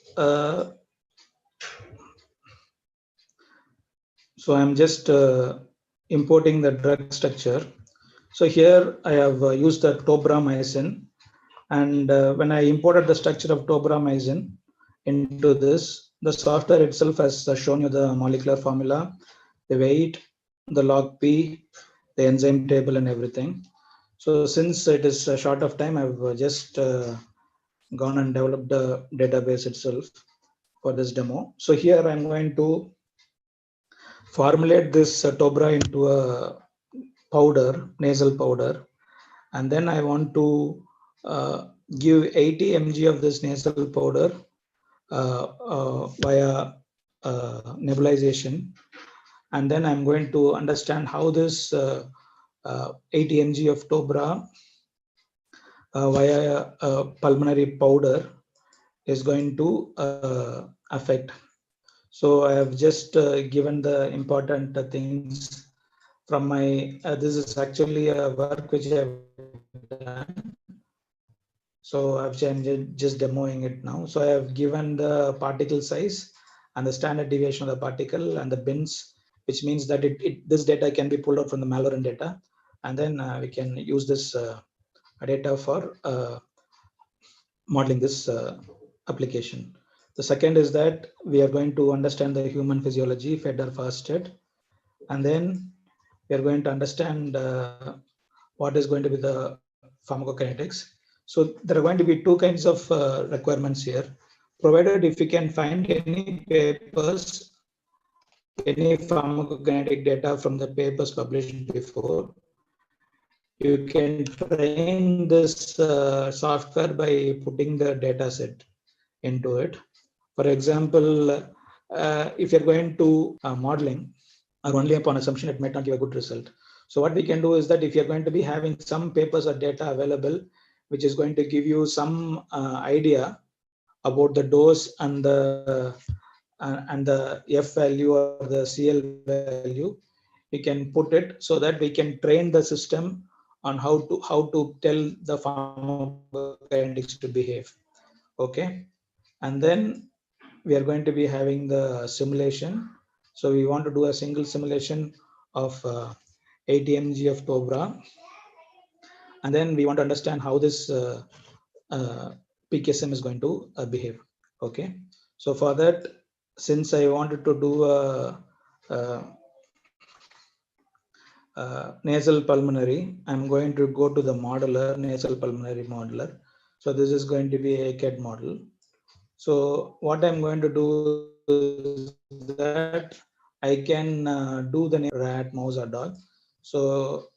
so I'm just importing the drug structure. So here I have used the tobramycin, and when I imported the structure of tobramycin into this, the software itself has shown you the molecular formula, the weight, the log P, the enzyme table, and everything. So since it is a short of time, I've just gone and developed the database itself for this demo. So here I'm going to formulate this tobra into a powder, nasal powder, and then I want to give 80 mg of this nasal powder via nebulization, and then I'm going to understand how this 80 mg of tobra via pulmonary powder is going to affect. So I have just given the important things from my, this is actually a work which I've done. So I'm just demoing it now. So I have given the particle size and the standard deviation of the particle and the bins, which means that this data can be pulled out from the malware data. And then we can use this data for modeling this application. The second is that we are going to understand the human physiology, fed or fasted, and then we are going to understand what is going to be the pharmacokinetics. So there are going to be two kinds of requirements here, provided if you can find any papers, any pharmacokinetic data from the papers published before, you can train this software by putting the data set into it. For example, if you're going to modeling or only upon assumption, it might not give a good result. So what we can do is that if you're going to be having some papers or data available, which is going to give you some idea about the dose and the F value or the CL value, we can put it so that we can train the system on how to tell the pharmacokinetics to behave. Okay, and then we are going to be having the simulation. So we want to do a single simulation of 80 mg of tobra, and then we want to understand how this PKSM is going to behave. Okay, so for that, since I wanted to do nasal pulmonary, I'm going to go to the modeler, nasal pulmonary modeler. So this is going to be a AICTE model. So what I'm going to do is that I can do the rat, mouse, or dog. So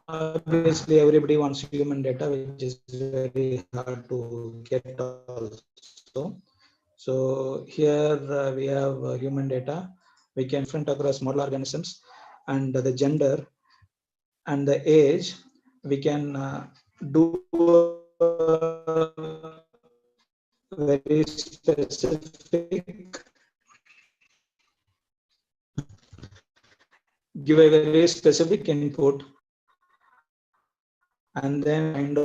obviously everybody wants human data, which is very hard to get also. So here we have human data. We can different across model organisms, and the gender and the age. We can do very specific, give a very specific input, and then find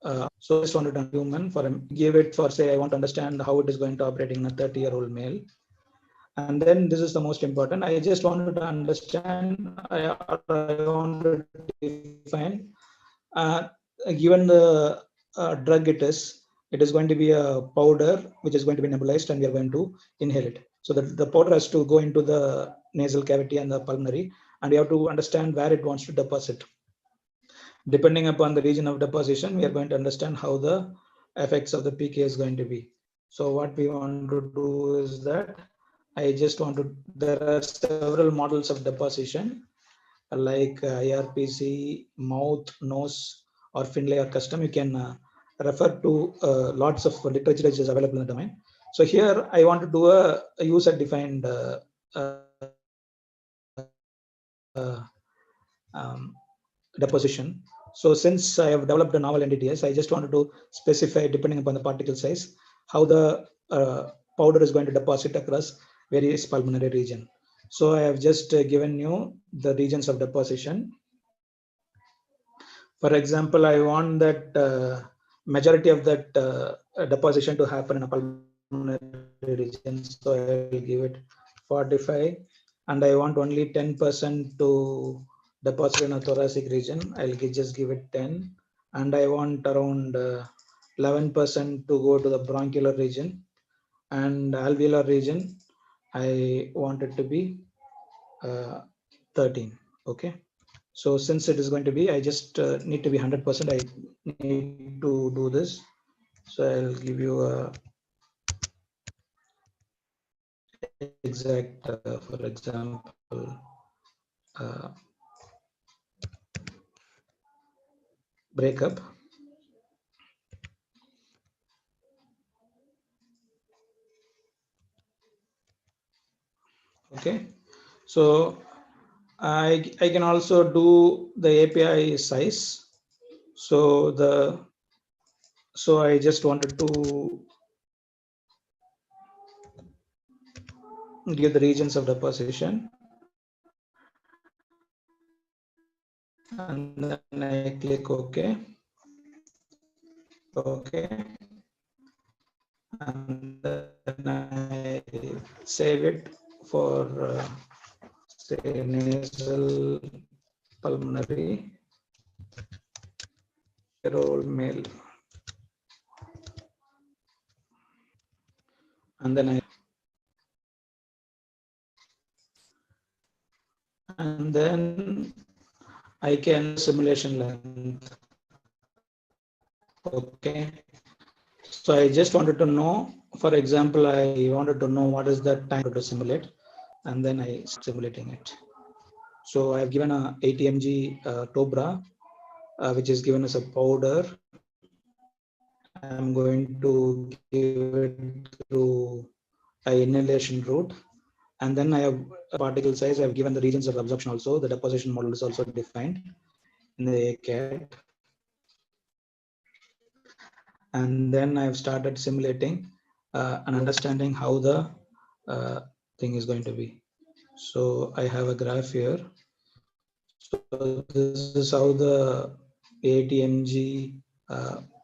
so I just wanted a human give it for, say, I want to understand how it is going to operate in a 30-year-old male. And then this is the most important. I just wanted to understand, I wanted to define, given the drug it is going to be a powder which is going to be nebulized and we are going to inhale it. So the powder has to go into the nasal cavity and the pulmonary, and we have to understand where it wants to deposit. Depending upon the region of deposition, we are going to understand how the effects of the PK is going to be. So what we want to do is that there are several models of deposition like IRPC, mouth, nose, or Finlay or custom. You can refer to lots of literature which is available in the domain. So here I want to do a user-defined deposition. So since I have developed a novel NDTS, I just wanted to specify, depending upon the particle size, how the powder is going to deposit across various pulmonary region. So I have just given you the regions of deposition. For example, I want that majority of that deposition to happen in a pulmonary region. So I will give it 45, and I want only 10% to deposit in a thoracic region. I'll just give it 10, and I want around 11% to go to the bronchial region, and alveolar region I want it to be 13. Okay. So since it is going to be, I just need to be 100%. I need to do this. So I'll give you a exact, for example, breakup. Okay. So I can also do the API size. So I just wanted to give the regions of deposition, and then I click OK. Okay. And then I save it for say nasal pulmonary year-old male, and then I can simulation length. Okay. So I just wanted to know, for example, I wanted to know what is the time to simulate, and then I simulating it. So I have given a 80 mg Tobra, which is given as a powder. I'm going to give it through an inhalation route, and then I have a particle size. I have given the regions of absorption also. The deposition model is also defined in the AICTE. And then I've started simulating and understanding how the thing is going to be. So I have a graph here. So this is how the 80 mg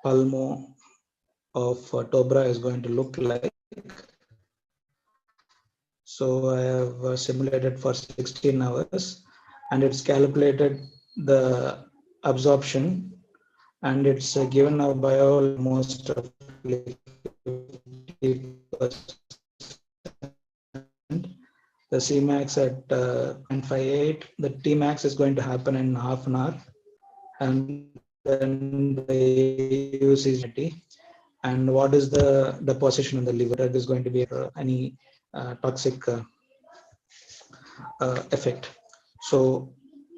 pulmo of Tobra is going to look like. So I have simulated for 16 hours, and it's calculated the absorption, and it's given a bio almost 50%. The Cmax at 0.58. The Tmax is going to happen in half an hour, and then the use is 80. And what is the deposition in the liver? That is going to be any toxic effect. So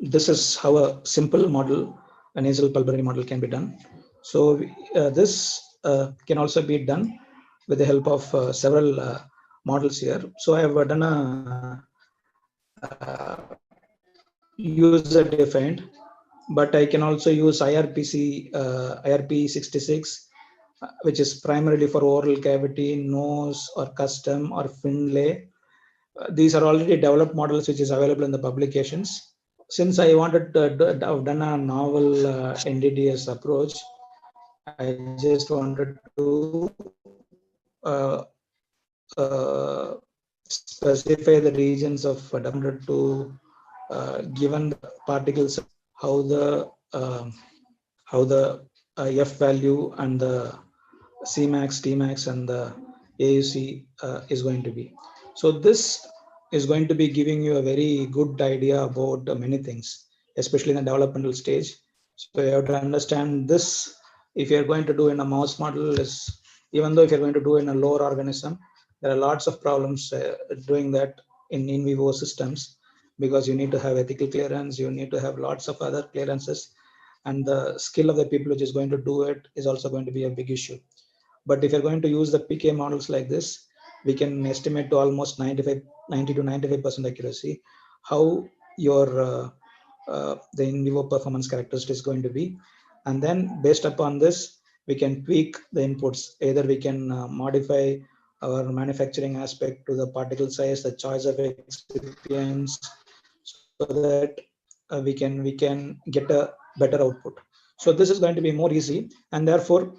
this is how a simple model, a nasal pulmonary model, can be done. So this can also be done with the help of several models here. So I have done a user defined, but I can also use IRPC, IRP66, which is primarily for oral cavity, nose, or custom, or Finlay. These are already developed models which is available in the publications. Since I wanted to have done a novel NDDS approach, I just wanted to specify the regions of to given the particles, how the F value and the Cmax, Tmax, and the AUC is going to be. So this is going to be giving you a very good idea about many things, especially in the developmental stage. So you have to understand this. If you're going to do in a mouse model, is even though if you're going to do in a lower organism, there are lots of problems doing that in vivo systems, because you need to have ethical clearance, you need to have lots of other clearances, and the skill of the people which is going to do it is also going to be a big issue. But if you're going to use the PK models like this, we can estimate to almost 90 to 95% accuracy how your the in vivo performance characteristic is going to be. And then based upon this, we can tweak the inputs. Either we can modify our manufacturing aspect to the particle size, the choice of excipients, so that we can get a better output. So this is going to be more easy, and therefore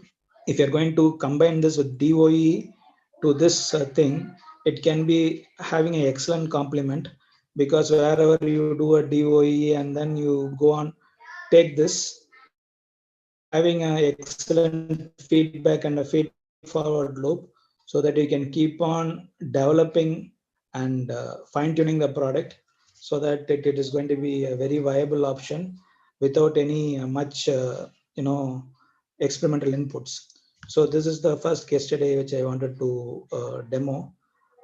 if you're going to combine this with DOE to this thing, it can be having an excellent complement, because wherever you do a DOE and then you go on take this, having an excellent feedback and a feed forward loop, so that you can keep on developing and fine-tuning the product, so that it is going to be a very viable option without any much experimental inputs. So this is the first case study which I wanted to demo.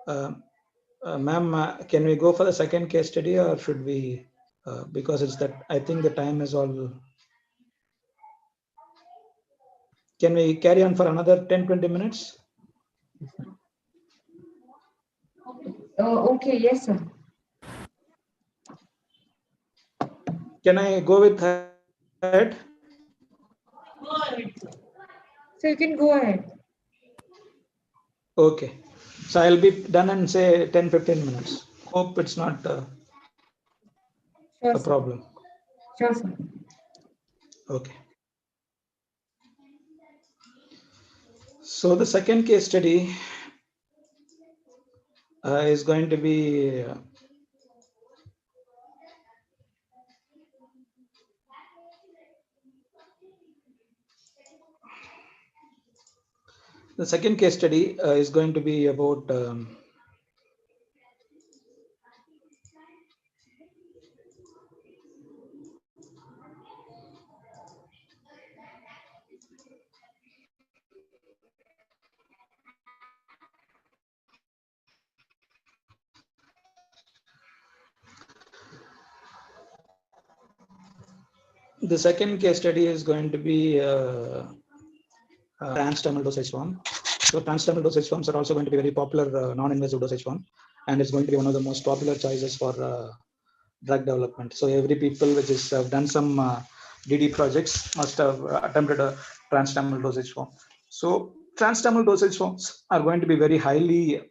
Ma'am, can we go for the second case study, or should we, because it's that, I think the time is all. Can we carry on for another 10-20 minutes?
Okay, yes, sir.
Can I go with ahead?
So you can go ahead.
Okay. So I'll be done in say 10-15 minutes. Hope it's not
Sure,
a
sir.
problem.
Sure, sir.
Okay. So the second case study is going to be the second case study is going to be about the second case study is going to be transdermal dosage form. So transdermal dosage forms are also going to be very popular non-invasive dosage form, and it's going to be one of the most popular choices for drug development. So every people which has done some DD projects must have attempted a transdermal dosage form. So transdermal dosage forms are going to be very highly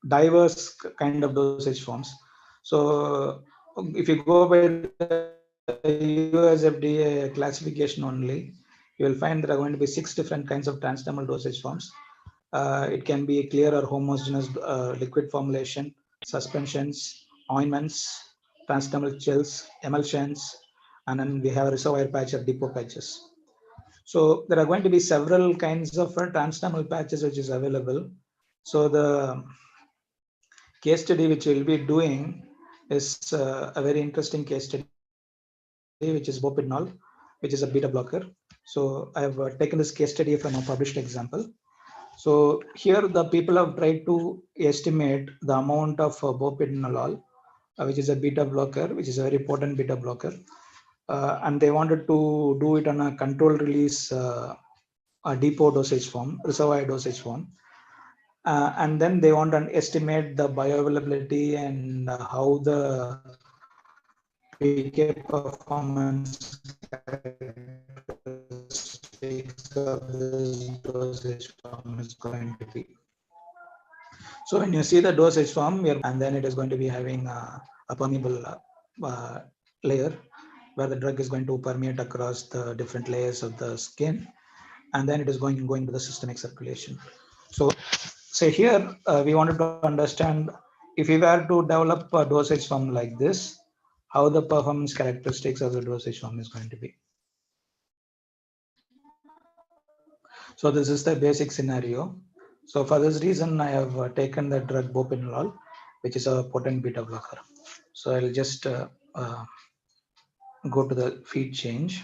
diverse kind of dosage forms. So if you go by the US FDA classification only, you will find there are going to be 6 different kinds of transdermal dosage forms. It can be a clear or homogeneous liquid formulation, suspensions, ointments, transdermal gels, emulsions, and then we have a reservoir patch or depot patches. So there are going to be several kinds of transdermal patches which is available. So the case study which we'll be doing is a very interesting case study, which is Bopinol, which is a beta blocker. So I've taken this case study from a published example. So here the people have tried to estimate the amount of bopinolol, which is a beta blocker, which is a very potent beta blocker. And they wanted to do it on a controlled release a depot dosage form, reservoir dosage form. And then they want to estimate the bioavailability and how the PK performance characteristics of this dosage form is going to be. So when you see the dosage form, and then it is going to be having a permeable layer, where the drug is going to permeate across the different layers of the skin, and then it is going to the systemic circulation. So here we wanted to understand, if we were to develop a dosage form like this, how the performance characteristics of the dosage form is going to be. So this is the basic scenario. So for this reason, I have taken the drug bopinolol, which is a potent beta blocker. So I'll just go to the feed change.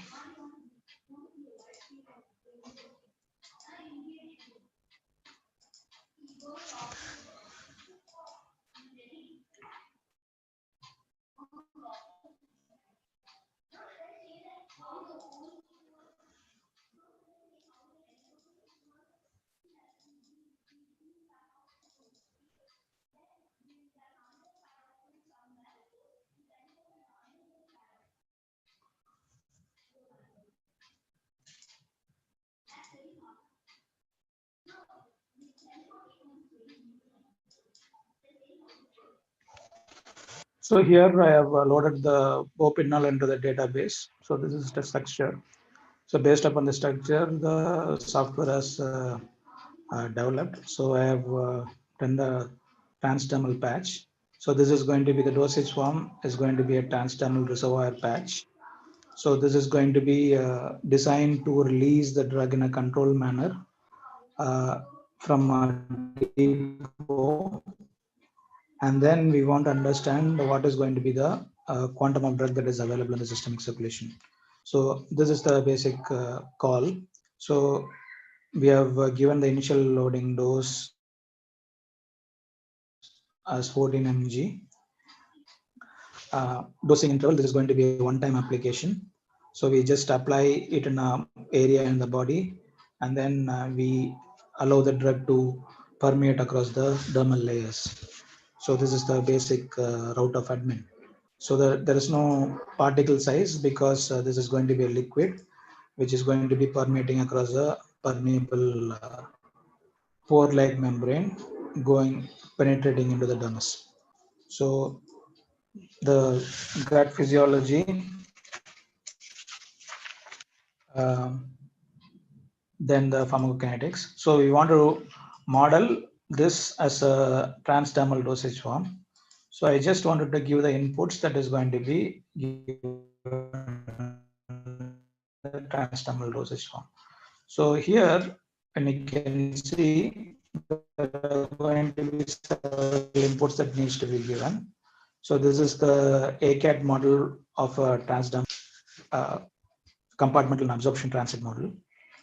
So here I have loaded the bopinolol into the database. So this is the structure. So based upon the structure, the software has developed. So I have done the transdermal patch. So this is going to be the dosage form, is going to be a transdermal reservoir patch. So this is going to be designed to release the drug in a controlled manner from depot. And then we want to understand what is going to be the quantum of drug that is available in the systemic circulation. So this is the basic call. So we have given the initial loading dose as 14 mg. Dosing interval, this is going to be a one-time application. So we just apply it in an area in the body, and then we allow the drug to permeate across the dermal layers. So this is the basic route of admin. So there is no particle size, because this is going to be a liquid which is going to be permeating across a permeable pore-like membrane, penetrating into the dermis. So the gut physiology, then the pharmacokinetics. So we want to model this as a transdermal dosage form. So I just wanted to give the inputs that is going to be given the transdermal dosage form. So here, and you can see, there are going to be several inputs that needs to be given. So this is the AICTE model of a transdermal compartmental and absorption transit model.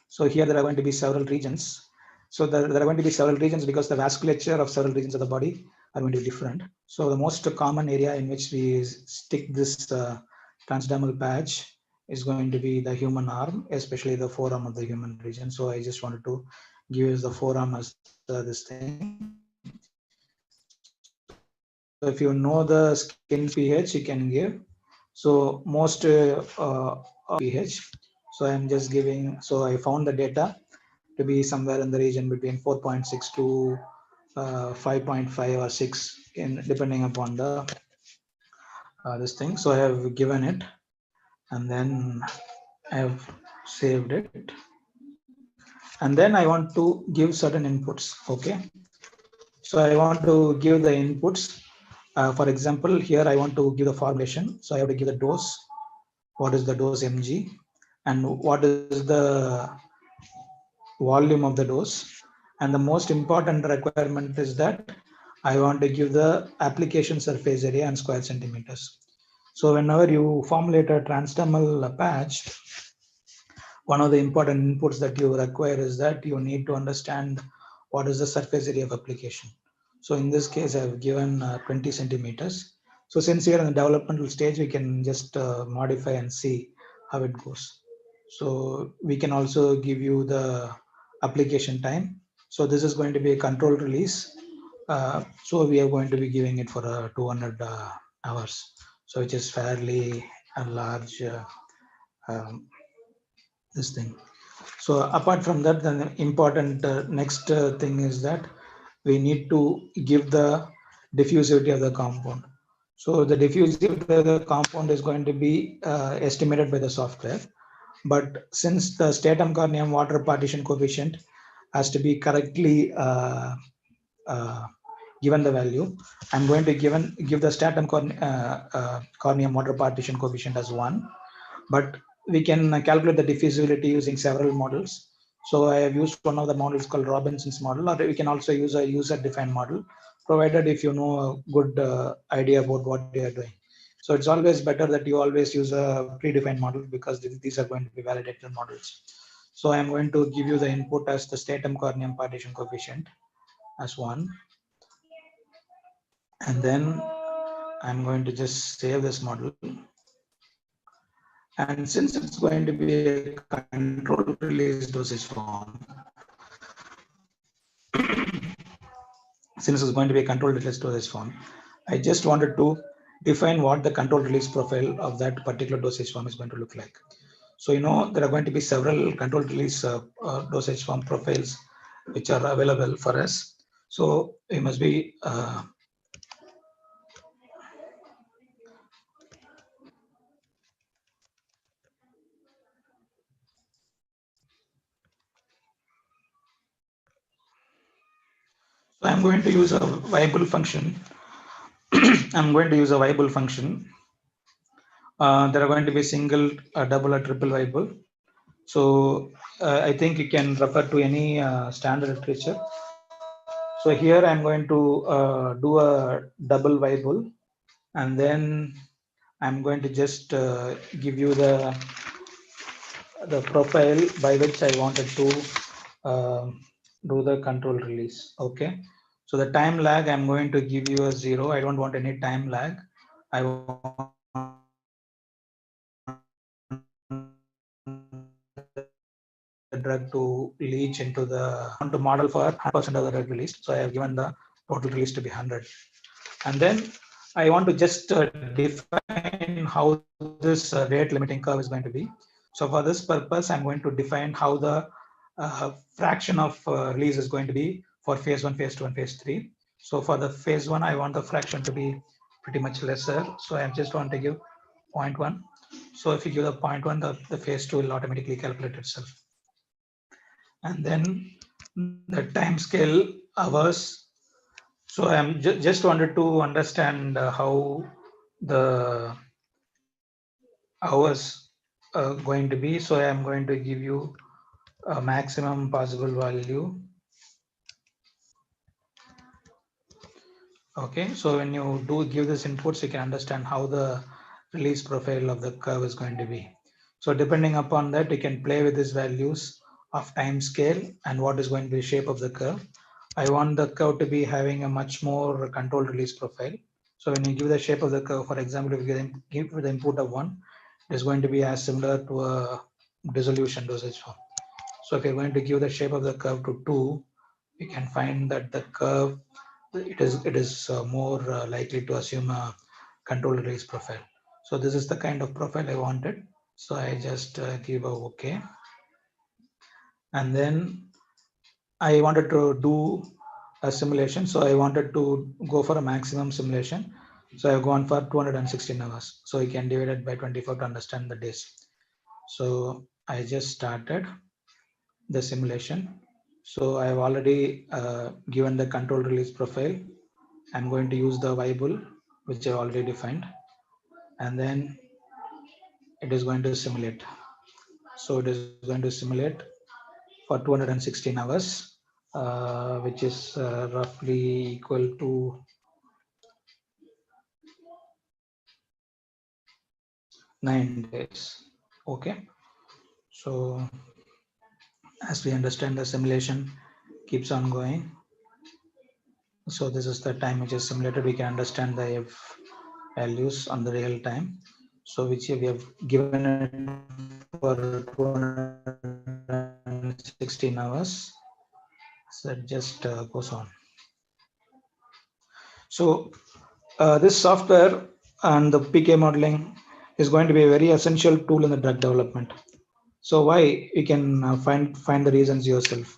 So here there are going to be several regions. So there are going to be several regions because the vasculature of several regions of the body are going to be different. So the most common area in which we stick this transdermal patch is going to be the human arm, especially the forearm of the human region. So I just wanted to give you the forearm as this thing. So if you know the skin pH, you can give. So most pH. So I'm just giving. So I found the data to be somewhere in the region between 4.6 to 5.5 or 6, depending upon the this thing. So I have given it, and then I have saved it, and then I want to give certain inputs. Okay, so I want to give the inputs. For example, here I want to give the formulation. So I have to give the dose. What is the dose mg, and what is the volume of the dose. And the most important requirement is that I want to give the application surface area in square centimeters. So whenever you formulate a transdermal patch, one of the important inputs that you require is that you need to understand what is the surface area of application. So in this case, I've given 20 centimeters. So since we are in the developmental stage, we can just modify and see how it goes. So we can also give you the application time. So this is going to be a controlled release. So we are going to be giving it for 200 hours. So which is fairly a large this thing. So apart from that, the important next thing is that we need to give the diffusivity of the compound. So the diffusivity of the compound is going to be estimated by the software. But since the statum corneum water partition coefficient has to be correctly given the value, I'm going to give the statum corneum water partition coefficient as 1. But we can calculate the diffusivity using several models. So I have used one of the models called Robinson's model, or we can also use a user-defined model, provided if you know a good idea about what they are doing. So it's always better that you always use a predefined model, because these are going to be validated models. So I'm going to give you the input as the statum corneum partition coefficient as 1. And then I'm going to just save this model. And since it's going to be a controlled release dosage form, since it's going to be a controlled release dosage form, I just wanted to define what the controlled release profile of that particular dosage form is going to look like. So, there are going to be several controlled release dosage form profiles which are available for us. So we must be so I'm going to use a viable function. I'm going to use a viable function. There are going to be single, double, or triple viable. So I think you can refer to any standard literature. So here I'm going to do a double viable, and then I'm going to just give you the profile by which I wanted to do the control release. Okay. So the time lag, I'm going to give you a 0. I don't want any time lag. I want the drug to leach into the to model for 100% of the drug released. So I have given the total release to be 100. And then I want to just define how this rate limiting curve is going to be. So for this purpose, I'm going to define how the fraction of release is going to be for phase 1, phase 2, and phase 3. So for the phase 1, I want the fraction to be pretty much lesser. So I just want to give 0.1. So if you give the 0.1, the phase 2 will automatically calculate itself. And then the time scale hours. So I'm just wanted to understand how the hours are going to be. So I'm going to give you a maximum possible value. Okay, so when you do give this inputs, you can understand how the release profile of the curve is going to be. So depending upon that, you can play with these values of time scale and what is going to be the shape of the curve. I want the curve to be having a much more controlled release profile. So when you give the shape of the curve, for example, if you give the input of 1, it is going to be as similar to a dissolution dosage form. So if you're going to give the shape of the curve to 2, you can find that the curve, it is more likely to assume a controlled release profile. So this is the kind of profile I wanted. So I just give a OK. And then I wanted to do a simulation. So I wanted to go for a maximum simulation. So I've gone for 216 hours. So you can divide it by 24 to understand the days. So I just started the simulation. So I have already given the control release profile. I'm going to use the viable, which I already defined, and then it is going to simulate. So it is going to simulate for 216 hours, which is roughly equal to 9 days. Okay. So as we understand, the simulation keeps on going. So this is the time which is simulated. We can understand the F values on the real time. So which we have given it for 216 hours. So it just goes on. So this software and the PK modeling is going to be a very essential tool in the drug development. So why? You can find the reasons yourself.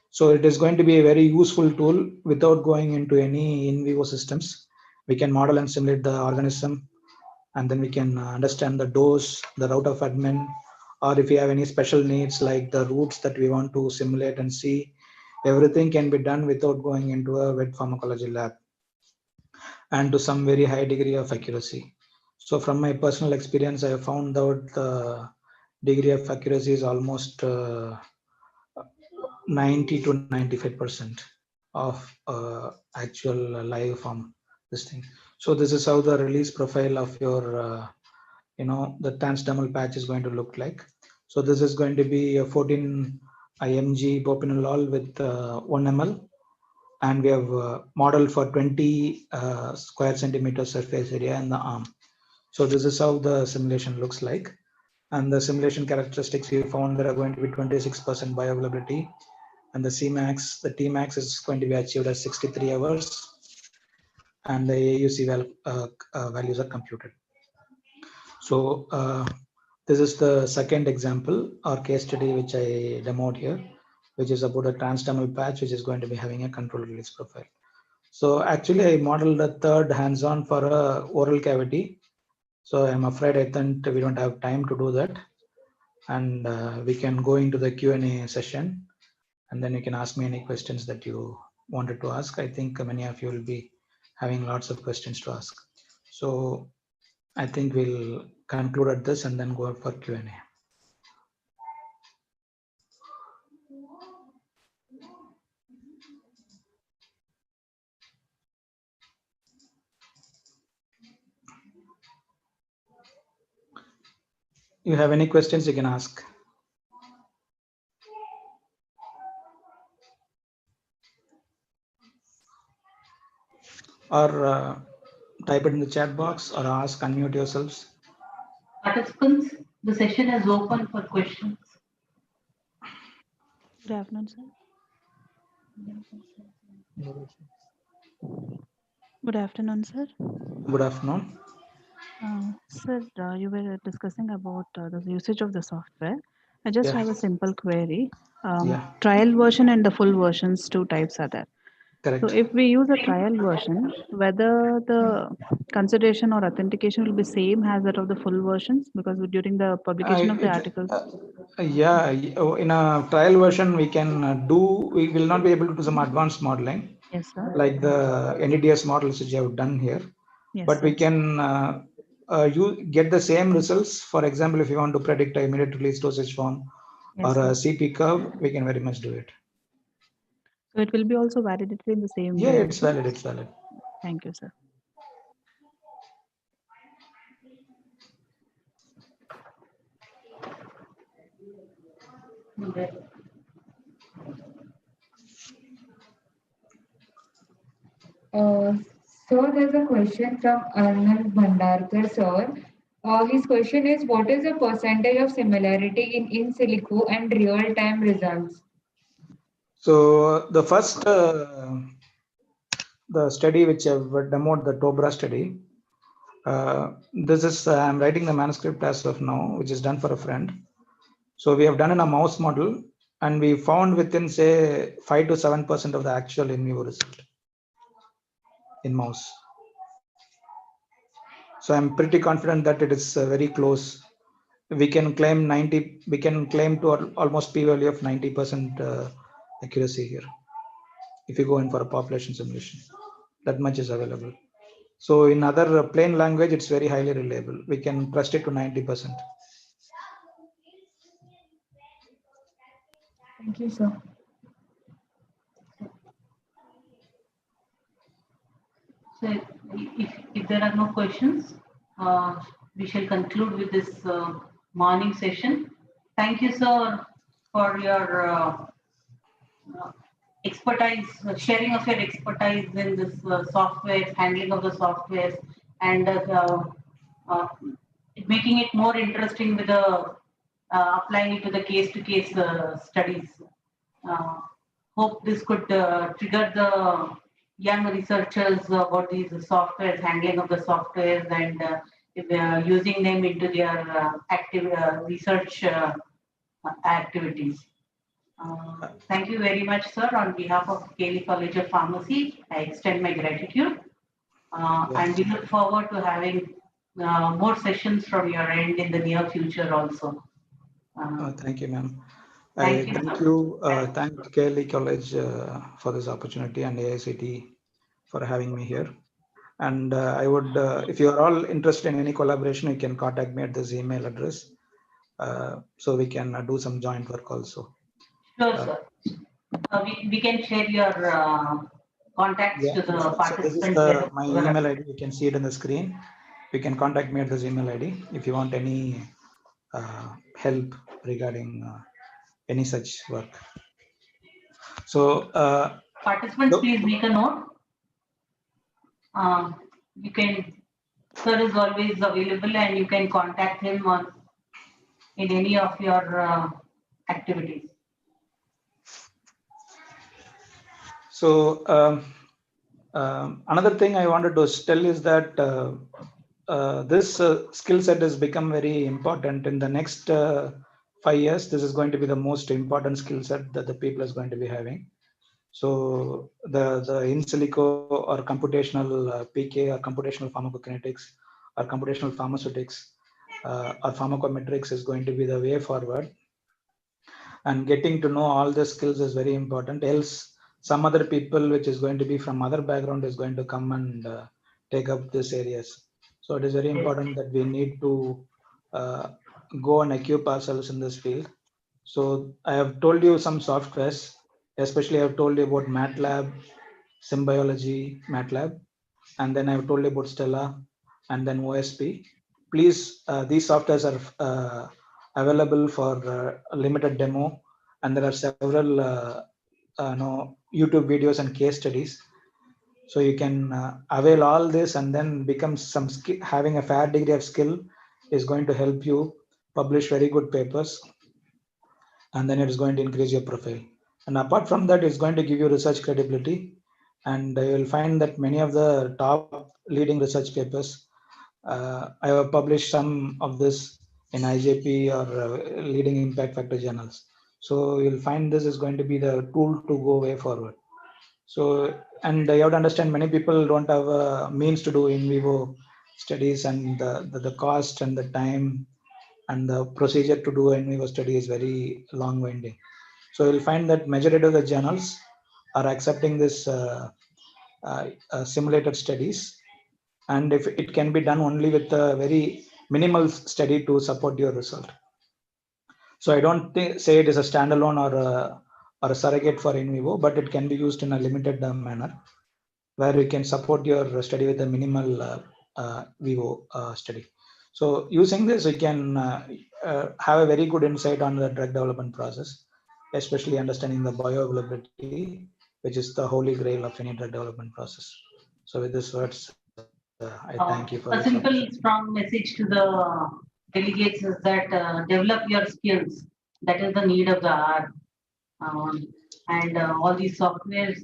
So it is going to be a very useful tool without going into any in vivo systems. we can model and simulate the organism, and then we can understand the dose, the route of admin, or if you have any special needs like the routes that we want to simulate and see, everything can be done without going into a wet pharmacology lab and to some very high degree of accuracy. So from my personal experience, I have found out the degree of accuracy is almost 90 to 95% of actual live form this thing. So this is how the release profile of your the transdermal patch is going to look like. So this is going to be a 14 IMG propinolol with 1 ml, and we have modeled for 20 square centimeter surface area in the arm. So this is how the simulation looks like. And the simulation characteristics, we found there are going to be 26% bioavailability, and the Cmax, the Tmax is going to be achieved at 63 hours, and the AUC values are computed. So this is the second example or case study which I demoed here, which is about a transdermal patch which is going to be having a controlled release profile. So actually I modeled a third hands-on for a oral cavity. So I'm afraid I think we don't have time to do that, and we can go into the Q&A session, and then you can ask me any questions that you wanted to ask. I think many of you will be having lots of questions to ask. So I think we'll conclude at this and then go for Q&A. You have any questions, you can ask. Or type it in the chat box or ask, unmute yourselves.
Participants, the session is open for questions.
Good afternoon, sir. Good afternoon, sir.
Good afternoon.
Sir, you were discussing about the usage of the software. I just
Yeah.
have a simple query.
Yeah.
Trial version and the full versions, two types are there.
Correct.
So if we use a trial version, whether the consideration or authentication will be same as that of the full versions, because during the publication of the articles.
Yeah, in a trial version, we can we will not be able to do some advanced modeling.
Yes, sir.
Like the NDDS models which you have done here.
Yes,
but
sir.
we can you get the same results. For example, if you want to predict a immediate release dosage form
Yes,
or a
sir.
CP curve, we can very much do it.
So it will be also validated in the same
Yeah,
way.
it's valid. It's valid.
Thank you, sir.
Okay.
So there's a question from Arnab Bhandarkar, sir. His question is, what is the percentage of similarity in silico and real-time results?
So the first the study which I've demoed, the TOBRA study. This is I'm writing the manuscript as of now, which is done for a friend. So we have done in a mouse model, and we found within say 5 to 7% of the actual in vivo result in mouse. So I'm pretty confident that it is very close. We can claim 90. We can claim to almost p-value of 90% accuracy here. If you go in for a population simulation, that much is available. So in other plain language, it's very highly reliable. We can trust it to 90%.
Thank you, sir.
So if there are no questions, we shall conclude with this morning session. Thank you, sir, for your expertise, sharing of your expertise in this software, handling of the software, and making it more interesting with the applying it to the case-to-case studies. Hope this could trigger the young researchers about these softwares, handling of the softwares, and if they are using them into their active research activities. Thank you very much, sir. On behalf of Kelly College of Pharmacy, I extend my gratitude. And we look forward to having more sessions from your end in the near future also.
Thank you, ma'am.
Thank you.
Thank KLE College for this opportunity and AICTE for having me here. And I would, if you are all interested in any collaboration, you can contact me at this email address. So we can do some joint work also.
Sure, sir. We can share your contacts to the participants.
So this is my email ID. You can see it on the screen. You can contact me at this email ID if you want any help regarding any such work. So
participants, please make a note. You can, sir is always available and you can contact him on in any of your activities.
So another thing I wanted to tell is that this skill set has become very important in the next 5 years. This is going to be the most important skill set that the people is going to be having. So the in silico or computational PK or computational pharmacokinetics or computational pharmaceutics or pharmacometrics is going to be the way forward. And getting to know all the skills is very important. Else, some other people which is going to be from other background is going to come and take up these areas. So it is very important that we need to go and equip ourselves in this field. So I have told you some softwares, especially I have told you about MATLAB, Symbiology, MATLAB, and then I have told you about Stella and then OSP. Please, these softwares are available for a limited demo, and there are several YouTube videos and case studies. So you can avail all this and then become some skill. Having a fair degree of skill is going to help you publish very good papers, and then it is going to increase your profile. And apart from that, it's going to give you research credibility, and you will find that many of the top leading research papers, I have published some of this in IJP or leading impact factor journals. So you'll find this is going to be the tool to go way forward. So, and you have to understand, many people don't have means to do in vivo studies, and the cost and the time and the procedure to do in vivo study is very long winding. So you'll find that majority of the journals are accepting this simulated studies, and if it can be done only with a very minimal study to support your result. So I don't say it is a standalone or a surrogate for in vivo, but it can be used in a limited manner where we can support your study with a minimal vivo study. So using this, we can have a very good insight on the drug development process, especially understanding the bioavailability, which is the holy grail of any drug development process. So with these words, I thank you for
a simple, strong message to the delegates is that develop your skills. That is the need of the hour. And all these softwares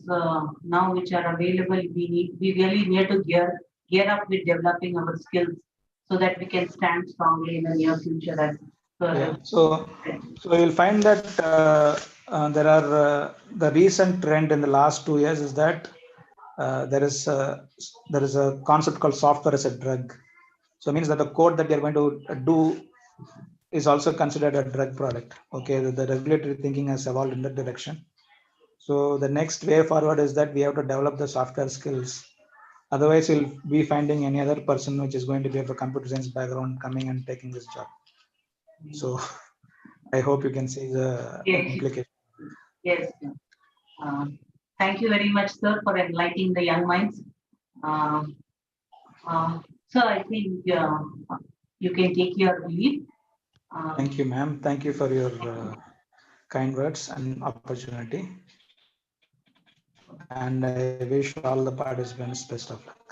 now which are available, we really need to gear up with developing our skills so that we can stand strongly in the near future.
So you'll find that there are the recent trend in the last 2 years is that there is a concept called software as a drug. So it means that the code that you're going to do is also considered a drug product. Okay, the regulatory thinking has evolved in that direction. So the next way forward is that we have to develop the software skills. Otherwise, you'll be finding any other person which is going to be of a computer science background coming and taking this job. So I hope you can see the implication.
Yes. Thank you very much, sir, for enlightening the young minds. So I think you can take your leave.
Thank you, ma'am. Thank you for your kind words and opportunity. And I wish all the participants best of luck.